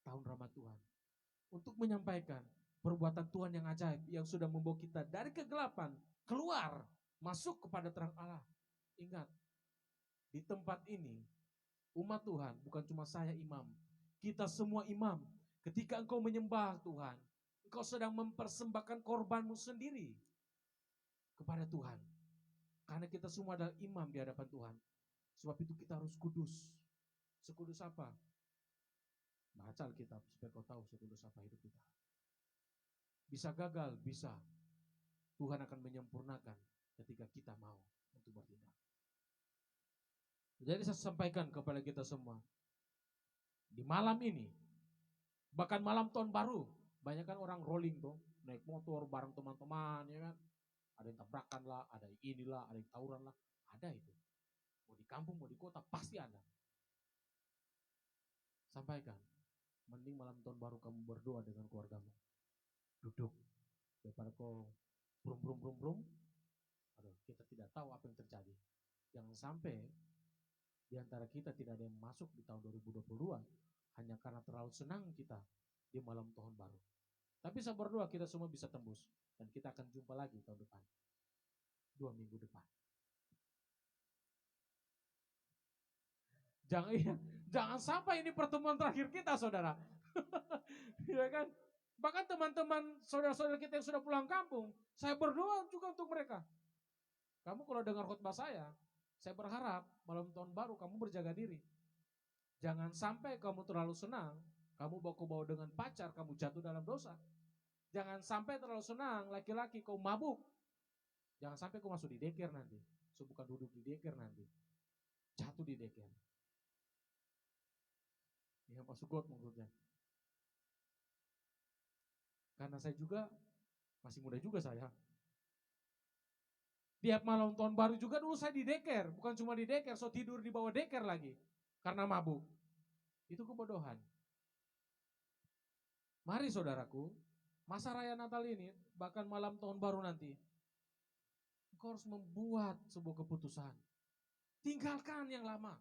tahun Rahmat Tuhan. Untuk menyampaikan perbuatan Tuhan yang ajaib yang sudah membawa kita dari kegelapan keluar masuk kepada terang Allah. Ingat, di tempat ini umat Tuhan bukan cuma saya imam. Kita semua imam. Ketika engkau menyembah Tuhan, engkau sedang mempersembahkan korbanmu sendiri kepada Tuhan. Karena kita semua adalah imam di hadapan Tuhan. Sebab itu kita harus kudus. Sekudus apa? Baca Alkitab supaya kau tahu sekudus apa hidup kita. Bisa gagal, bisa. Tuhan akan menyempurnakan ketika kita mau untuk bertindak. Jadi saya sampaikan kepada kita semua. Di malam ini, bahkan malam tahun baru, banyak kan orang rolling tuh, naik motor bareng teman-teman, ya kan. Ada yang tabrakan lah, ada yang inilah, ada yang tawuran lah. Ada itu. Mau di kampung, mau di kota, pasti ada. Sampaikan. Mending malam tahun baru kamu berdoa dengan keluargamu. Duduk. Daripada kau brum. Aduh, kita tidak tahu apa yang terjadi. Jangan sampai di antara kita tidak ada yang masuk di tahun 2022 hanya karena terlalu senang kita di malam tahun baru. Tapi saya berdoa kita semua bisa tembus dan kita akan jumpa lagi tahun depan. 2 minggu depan. Jangan sampai ini pertemuan terakhir kita, saudara. Ya kan? Bahkan teman-teman saudara-saudara kita yang sudah pulang kampung, saya berdoa juga untuk mereka. Kamu kalau dengar khotbah saya berharap malam tahun baru kamu berjaga diri. Jangan sampai kamu terlalu senang, kamu bawa dengan pacar, kamu jatuh dalam dosa. Jangan sampai terlalu senang, laki-laki kau mabuk. Jangan sampai kau masuk di deker nanti. So bukan duduk di deker nanti. Jatuh di deker. Ya masuk got maksudnya. Karena saya juga masih muda juga saya. Tiap malam tahun baru juga dulu saya di deker, bukan cuma di deker, so tidur di bawah deker lagi karena mabuk. Itu kebodohan. Mari saudaraku, masa raya Natal ini, bahkan malam tahun baru nanti, engkau harus membuat sebuah keputusan. Tinggalkan yang lama.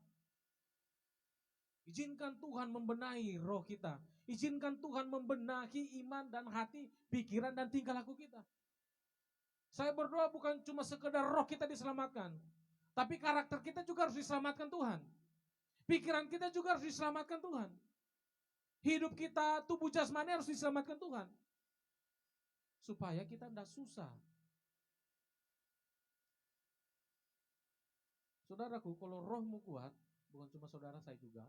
Izinkan Tuhan membenahi roh kita. Izinkan Tuhan membenahi iman dan hati, pikiran dan tingkah laku kita. Saya berdoa bukan cuma sekedar roh kita diselamatkan, tapi karakter kita juga harus diselamatkan Tuhan. Pikiran kita juga harus diselamatkan Tuhan. Hidup kita, tubuh jasmani harus diselamatkan Tuhan. Supaya kita tidak susah. Saudaraku, kalau rohmu kuat, bukan cuma saudara saya juga.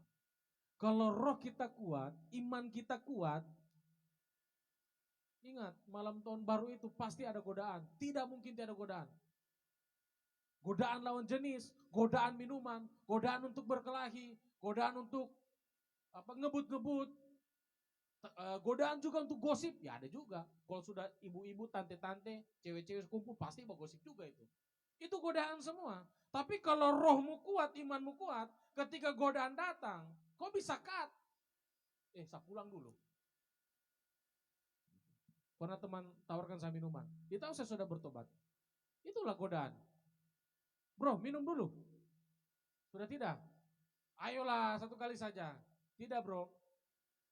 Kalau roh kita kuat, iman kita kuat, ingat malam tahun baru itu pasti ada godaan. Tidak mungkin tidak ada godaan. Godaan lawan jenis, godaan minuman, godaan untuk berkelahi, godaan untuk ngebut-ngebut, godaan juga untuk gosip, ya ada juga. Kalau sudah ibu-ibu, tante-tante, cewek-cewek kumpul pasti mau gosip juga itu. Itu godaan semua. Tapi kalau rohmu kuat, imanmu kuat, ketika godaan datang, kau bisa cut. Saya pulang dulu. Pernah teman tawarkan saya minuman, dia tahu saya sudah bertobat. Itulah godaan. Bro, minum dulu. Sudah tidak? Ayolah satu kali saja. Tidak bro.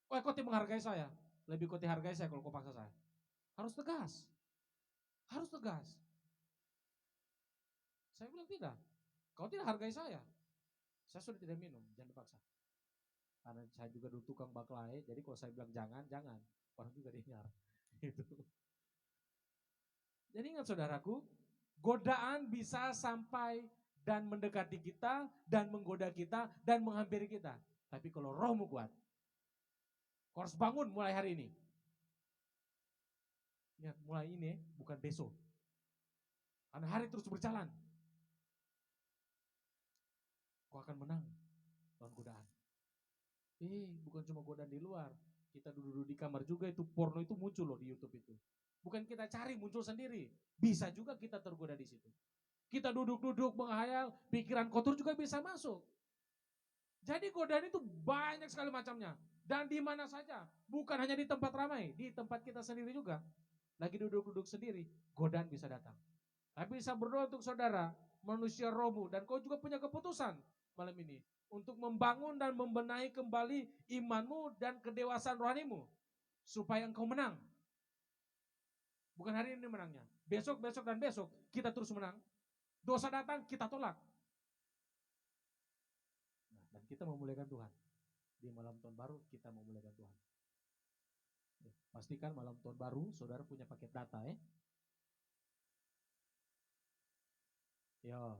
Kau tidak menghargai saya. Lebih kau hargai saya kalau kau paksa saya. Harus tegas. Harus tegas. Saya bilang tidak. Kau tidak hargai saya. Saya sudah tidak minum, jangan dipaksa. Karena saya juga dulu tukang baklai, jadi kalau saya bilang jangan, jangan. Orang juga dengar. Gitu. Jadi ingat saudaraku, godaan bisa sampai dan mendekati kita, dan menggoda kita, dan menghampiri kita. Tapi kalau rohmu kuat, kau harus bangun mulai hari ini. Ingat, mulai ini bukan besok. Karena hari terus berjalan. Kau akan menang lawan godaan. Bukan cuma godaan di luar. Kita duduk di kamar juga itu porno itu muncul loh di YouTube itu. Bukan kita cari, muncul sendiri. Bisa juga kita tergoda di situ. Kita duduk-duduk menghayal, pikiran kotor juga bisa masuk. Jadi godaan itu banyak sekali macamnya. Dan di mana saja. Bukan hanya di tempat ramai, di tempat kita sendiri juga. Lagi duduk-duduk sendiri, godaan bisa datang. Tapi bisa berdoa untuk saudara, manusia rohmu, dan kau juga punya keputusan malam ini. Untuk membangun dan membenahi kembali imanmu dan kedewasaan rohanimu. Supaya engkau menang. Bukan hari ini menangnya. Besok, besok, dan besok kita terus menang. Dosa datang, kita tolak. Nah, dan kita memuliakan Tuhan. Di malam tahun baru, kita memuliakan Tuhan. Pastikan malam tahun baru, saudara punya paket data ya. Yo.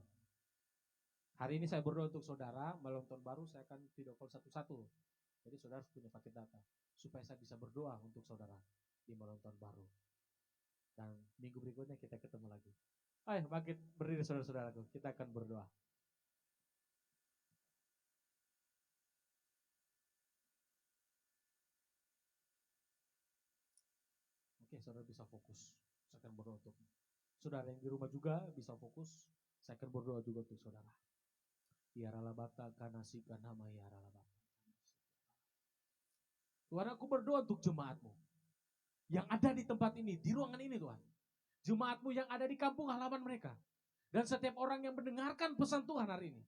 Hari ini saya berdoa untuk saudara, malam tahun baru saya akan video call satu-satu. Jadi saudara harus punya paket data. Supaya saya bisa berdoa untuk saudara di malam tahun baru. Dan minggu berikutnya kita ketemu lagi. Ayo bangkit berdiri saudara-saudaraku, kita akan berdoa. Oke, saudara bisa fokus. Saya akan berdoa untuk saudara yang di rumah juga bisa fokus. Saya akan berdoa juga untuk saudara. Ya ralabata kanasikan nama ya ralabata. Tuhan, aku berdoa untuk jemaatmu yang ada di tempat ini, di ruangan ini Tuhan. Jemaatmu yang ada di kampung halaman mereka. Dan setiap orang yang mendengarkan pesan Tuhan hari ini.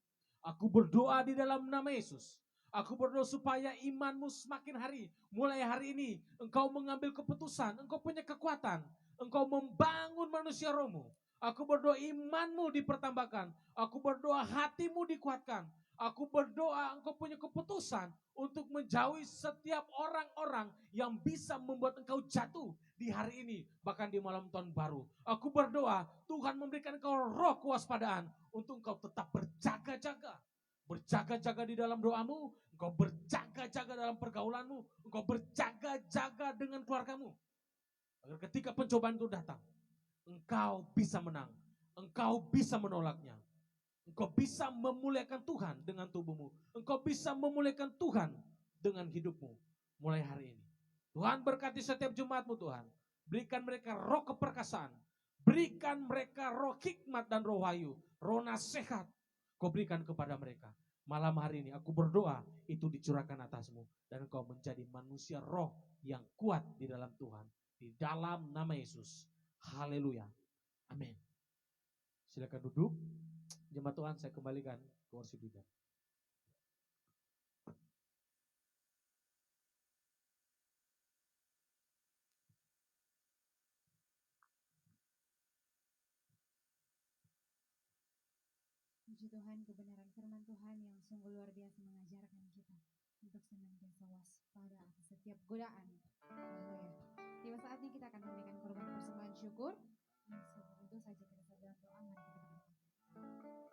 Aku berdoa di dalam nama Yesus. Aku berdoa supaya imanmu semakin hari. Mulai hari ini engkau mengambil keputusan. Engkau punya kekuatan. Engkau membangun manusia rohmu. Aku berdoa imanmu dipertambahkan. Aku berdoa hatimu dikuatkan. Aku berdoa engkau punya keputusan untuk menjauhi setiap orang-orang yang bisa membuat engkau jatuh di hari ini, bahkan di malam tahun baru. Aku berdoa Tuhan memberikan engkau roh kewaspadaan untuk engkau tetap berjaga-jaga. Berjaga-jaga di dalam doamu, engkau berjaga-jaga dalam pergaulanmu, engkau berjaga-jaga dengan keluargamu. Agar ketika pencobaan itu datang, engkau bisa menang, engkau bisa menolaknya. Engkau bisa memuliakan Tuhan dengan tubuhmu. Engkau bisa memuliakan Tuhan dengan hidupmu mulai hari ini. Tuhan berkati setiap jemaatmu Tuhan. Berikan mereka roh keperkasaan. Berikan mereka roh hikmat dan roh wahyu. Roh nasihat. Kau berikan kepada mereka. Malam hari ini aku berdoa itu dicurahkan atasmu. Dan engkau menjadi manusia roh yang kuat di dalam Tuhan. Di dalam nama Yesus. Haleluya. Amin. Silakan duduk. Jemaat Tuhan, saya kembalikan Worship leader. Puji Tuhan, kebenaran firman Tuhan yang sungguh luar biasa mengajarkan kita untuk senantiasa waspada atas setiap godaan. Haleluya. Tiba saatnya kita akan memberikan korban persembahan syukur. Tentu saja kita sedang doa, mari kita berdoa.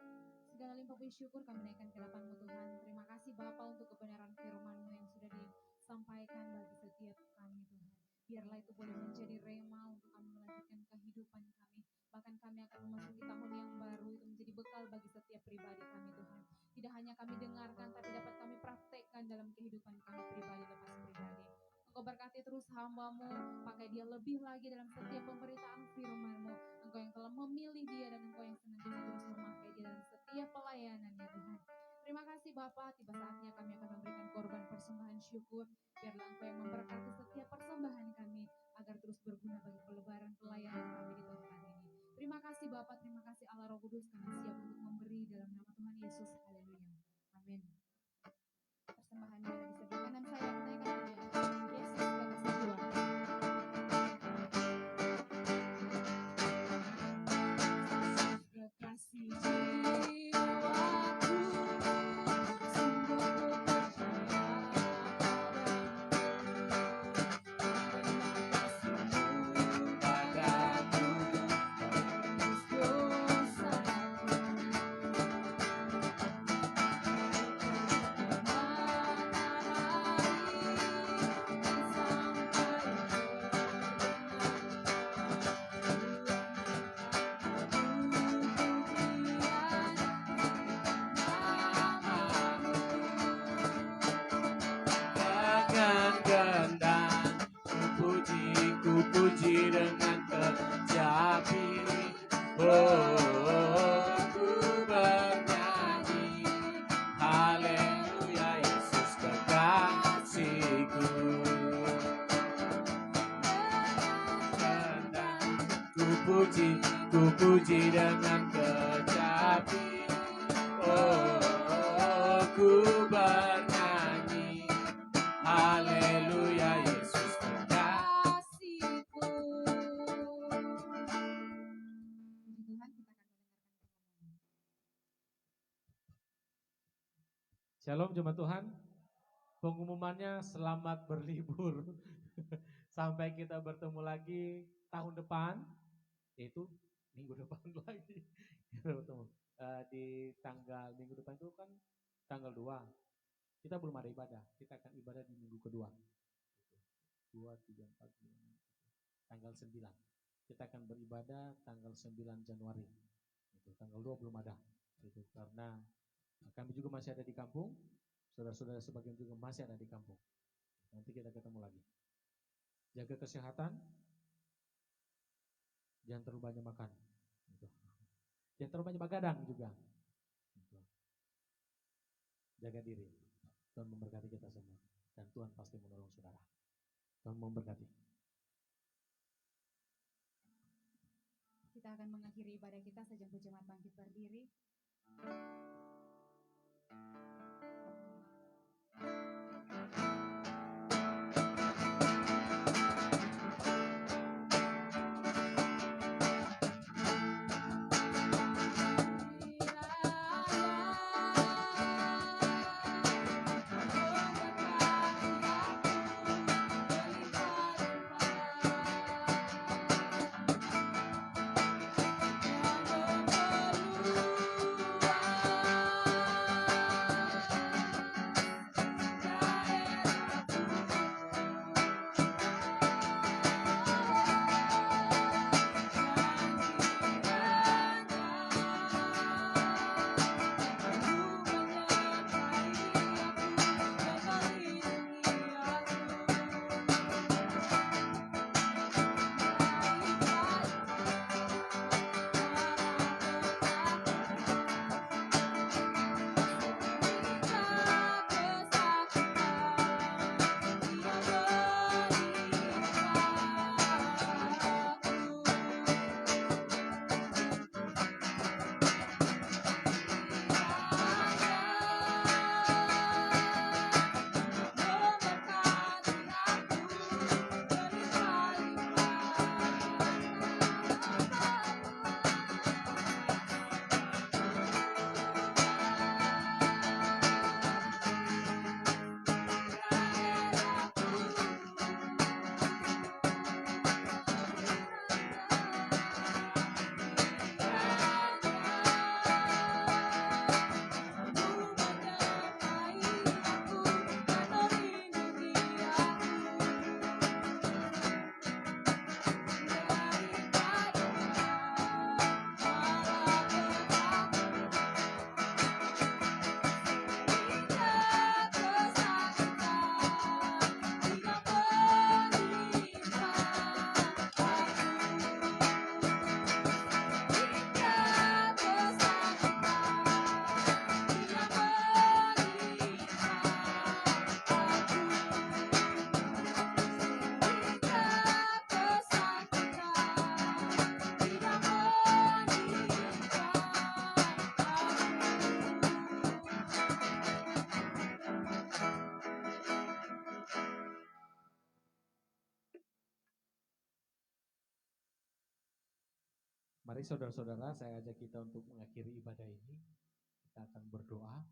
Segala limpah puji syukur kami naikkan ke hadapan-Mu Tuhan. Terima kasih Bapa untuk kebenaran firman-Mu yang sudah disampaikan bagi setiap kami Tuhan. Biarlah itu boleh menjadi rema untuk kami melanjutkan kehidupan kami. Bahkan kami akan memasuki tahun yang baru, itu menjadi bekal bagi setiap pribadi kami Tuhan. Tidak hanya kami dengarkan, tapi dapat kami praktekkan dalam kehidupan kami pribadi lepas pribadi. Engkau berkati terus hamba-Mu, pakai dia lebih lagi dalam setiap pemberitaan firman-Mu. Engkau yang telah memilih dia dan Engkau yang senantiasa terus memakai dia dalam setiap pelayanannya Tuhan. Terima kasih Bapa, tiba saatnya kami akan memberikan korban persembahan syukur. Biarlah Engkau yang memberkati setiap persembahan kami, agar terus berguna bagi pelebaran pelayanan kami di tempat ini. Terima kasih Bapa, terima kasih Allah Roh Kudus, kami siap untuk memberi dalam nama Tuhan Yesus. Haleluya. Amin. Persembahan yang ada di sebelah kanan saya, menaikkan pujian Yesus kekasih Tuhan. Kekasih jiwaku, sungguh ku percaya padamu, karena kasih-Mu padaku, tebus dosaku. Dengan gendang ku puji dengan kecapi. Oh, ku bernyanyi haleluya Yesus kekasihku. Gendang ku puji dengan kecapi. Oh, ku bernyanyi haleluya Yesus kekasihku. Puji Tuhan, kita akan mendengarkan firman-Nya. Shalom jemaat Tuhan. Pengumumannya selamat berlibur. Sampai kita bertemu lagi tahun depan, yaitu minggu depan lagi. Kita bertemu di tanggal minggu depan itu kan tanggal 2. Kita belum ada ibadah. Kita akan ibadah di minggu kedua. 2, 3, 4, 5, tanggal 9. Kita akan beribadah tanggal 9 Januari. Itu tanggal 2 belum ada. Itu karena kami juga masih ada di kampung. Saudara-saudara sebagian juga masih ada di kampung. Nanti kita ketemu lagi. Jaga kesehatan. Jangan terlalu banyak makan. Gitu. Jangan terlalu banyak begadang juga. Gitu. Jaga diri. Tuhan memberkati kita semua. Dan Tuhan pasti menolong saudara. Tuhan memberkati. Kita akan mengakhiri ibadah kita, sejumlah jemaat bangkit berdiri. Mari saudara-saudara, saya ajak kita untuk mengakhiri ibadah ini. Kita akan berdoa.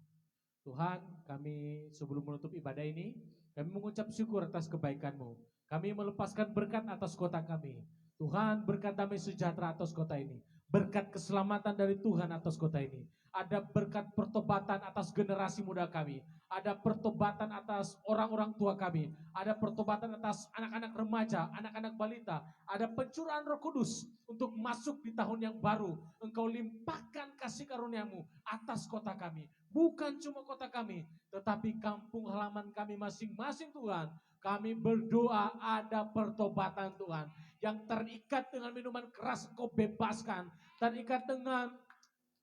Tuhan, kami sebelum menutup ibadah ini, kami mengucap syukur atas kebaikan-Mu. Kami melepaskan berkat atas kota kami. Tuhan, berkat damai sejahtera atas kota ini. Berkat keselamatan dari Tuhan atas kota ini. Ada berkat pertobatan atas generasi muda kami. Ada pertobatan atas orang-orang tua kami. Ada pertobatan atas anak-anak remaja, anak-anak balita. Ada pencurahan Roh Kudus untuk masuk di tahun yang baru. Engkau limpahkan kasih karunia-Mu atas kota kami. Bukan cuma kota kami, tetapi kampung halaman kami masing-masing Tuhan. Kami berdoa ada pertobatan Tuhan. Yang terikat dengan minuman keras Engkau bebaskan. Terikat dengan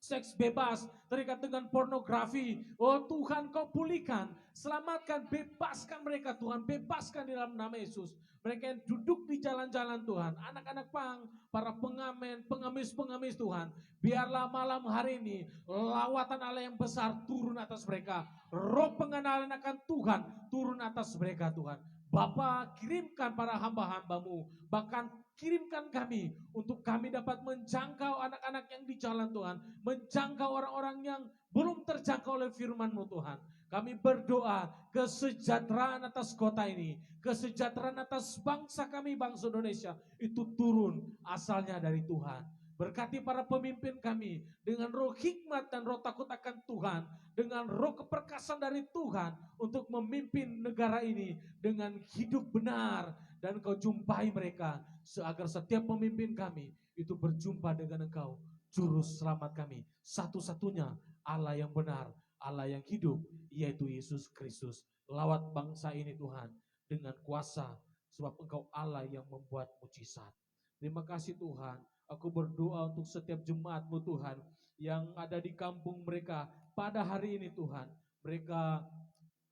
seks bebas, terikat dengan pornografi. Oh Tuhan, Kau pulihkan, selamatkan, bebaskan mereka Tuhan, bebaskan di dalam nama Yesus. Mereka yang duduk di jalan-jalan Tuhan, anak-anak pang, para pengamen, pengemis-pengemis Tuhan. Biarlah malam hari ini lawatan Allah yang besar turun atas mereka. Roh pengenalan akan Tuhan turun atas mereka Tuhan. Bapa, kirimkan para hamba-hamba-Mu, bahkan kirimkan kami untuk kami dapat menjangkau anak-anak yang di jalan Tuhan, menjangkau orang-orang yang belum terjangkau oleh firman-Mu Tuhan. Kami berdoa kesejahteraan atas kota ini, kesejahteraan atas bangsa kami, bangsa Indonesia, itu turun asalnya dari Tuhan. Berkati para pemimpin kami dengan roh hikmat dan roh takut akan Tuhan, dengan roh keperkasaan dari Tuhan untuk memimpin negara ini dengan hidup benar. Dan Kau jumpai mereka, agar setiap pemimpin kami itu berjumpa dengan Engkau, juru selamat kami, satu-satunya Allah yang benar, Allah yang hidup, yaitu Yesus Kristus. Lawat bangsa ini Tuhan dengan kuasa, sebab Engkau Allah yang membuat mujizat. Terima kasih Tuhan. Aku berdoa untuk setiap jemaat-Mu Tuhan yang ada di kampung mereka pada hari ini Tuhan. Mereka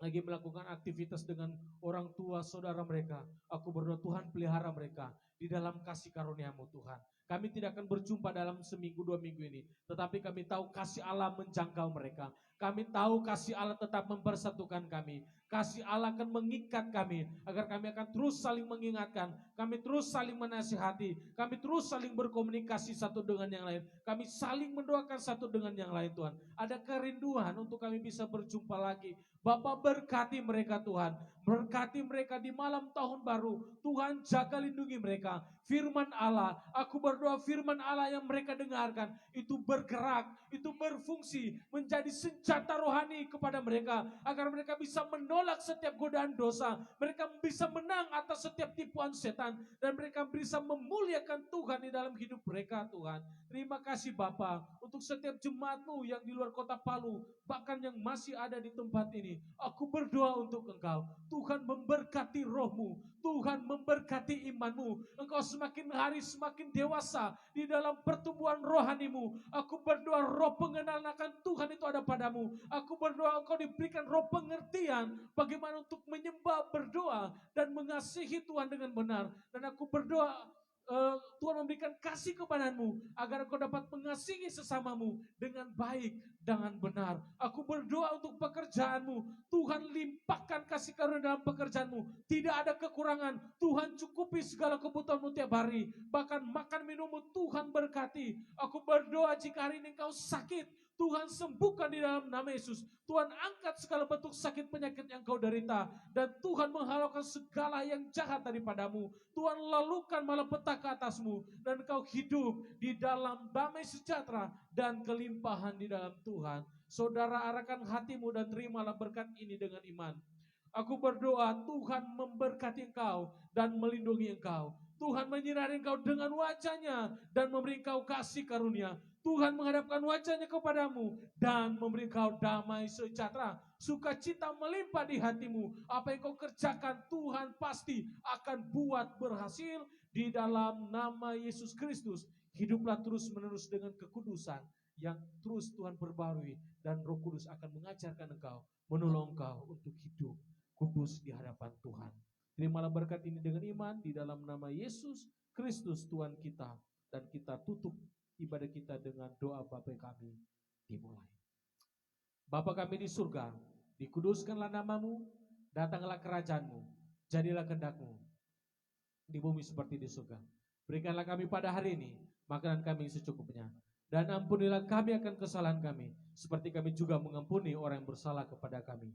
lagi melakukan aktivitas dengan orang tua saudara mereka. Aku berdoa Tuhan pelihara mereka di dalam kasih karunia-Mu Tuhan. Kami tidak akan berjumpa dalam seminggu 2 minggu ini, tetapi kami tahu kasih Allah menjangkau mereka. Kami tahu kasih Allah tetap mempersatukan kami. Kasih Allah akan mengikat kami, agar kami akan terus saling mengingatkan. Kami terus saling menasihati. Kami terus saling berkomunikasi satu dengan yang lain. Kami saling mendoakan satu dengan yang lain Tuhan. Ada kerinduan untuk kami bisa berjumpa lagi. Bapa, berkati mereka Tuhan. Berkati mereka di malam tahun baru. Tuhan, jaga lindungi mereka. Firman Allah, aku berdoa firman Allah yang mereka dengarkan itu bergerak, itu berfungsi menjadi senjata rohani kepada mereka, agar mereka bisa menolak setiap godaan dosa. Mereka bisa menang atas setiap tipuan setan, dan mereka bisa memuliakan Tuhan di dalam hidup mereka Tuhan. Terima kasih Bapa untuk setiap jemaat-Mu yang di luar kota Palu, bahkan yang masih ada di tempat ini. Aku berdoa untuk Engkau, Tuhan memberkati roh-Mu, Tuhan memberkati iman-Mu. Engkau semakin hari semakin dewasa di dalam pertumbuhan rohani-Mu. Aku berdoa roh pengenalan akan Tuhan itu ada padamu. Aku berdoa Engkau diberikan roh pengertian bagaimana untuk menyembah, berdoa, dan mengasihi Tuhan dengan benar. Dan aku berdoa Tuhan memberikan kasih kepadamu agar Engkau dapat mengasihi sesamamu dengan baik, dengan benar. Aku berdoa untuk pekerjaanmu. Tuhan limpahkan kasih karunia dalam pekerjaanmu. Tidak ada kekurangan. Tuhan cukupi segala kebutuhanmu tiap hari. Bahkan makan minummu Tuhan berkati. Aku berdoa jika hari ini engkau sakit, Tuhan sembuhkan di dalam nama Yesus. Tuhan angkat segala bentuk sakit penyakit yang kau derita. Dan Tuhan menghalaukan segala yang jahat daripadamu. Tuhan lalukan malapetaka ke atasmu. Dan kau hidup di dalam damai sejahtera dan kelimpahan di dalam Tuhan. Saudara, arahkan hatimu dan terimalah berkat ini dengan iman. Aku berdoa Tuhan memberkati engkau dan melindungi engkau. Tuhan menyinari engkau dengan wajahnya dan memberi engkau kasih karunia. Tuhan menghadapkan wajahnya kepadamu dan memberi engkau damai sejahtera. Sukacita melimpah di hatimu. Apa yang kau kerjakan Tuhan pasti akan buat berhasil di dalam nama Yesus Kristus. Hiduplah terus menerus dengan kekudusan yang terus Tuhan perbarui, dan Roh Kudus akan mengajarkan engkau, menolong engkau untuk hidup kudus di hadapan Tuhan. Terimalah berkat ini dengan iman di dalam nama Yesus Kristus Tuhan kita, dan kita tutup ibadah kita dengan doa Bapa kami dimulai. Bapa kami di surga, dikuduskanlah namamu, datanglah kerajaanmu, jadilah kehendak-Mu di bumi seperti di surga. Berikanlah kami pada hari ini makanan kami yang secukupnya. Dan ampunilah kami akan kesalahan kami, seperti kami juga mengampuni orang yang bersalah kepada kami.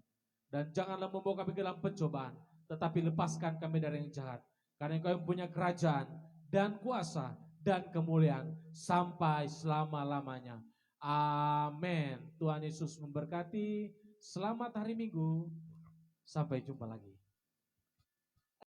Dan janganlah membawa kami ke dalam pencobaan, tetapi lepaskan kami dari yang jahat. Karena Engkau yang punya kerajaan dan kuasa dan kemuliaan sampai selama-lamanya. Amin. Tuhan Yesus memberkati. Selamat hari Minggu. Sampai jumpa lagi.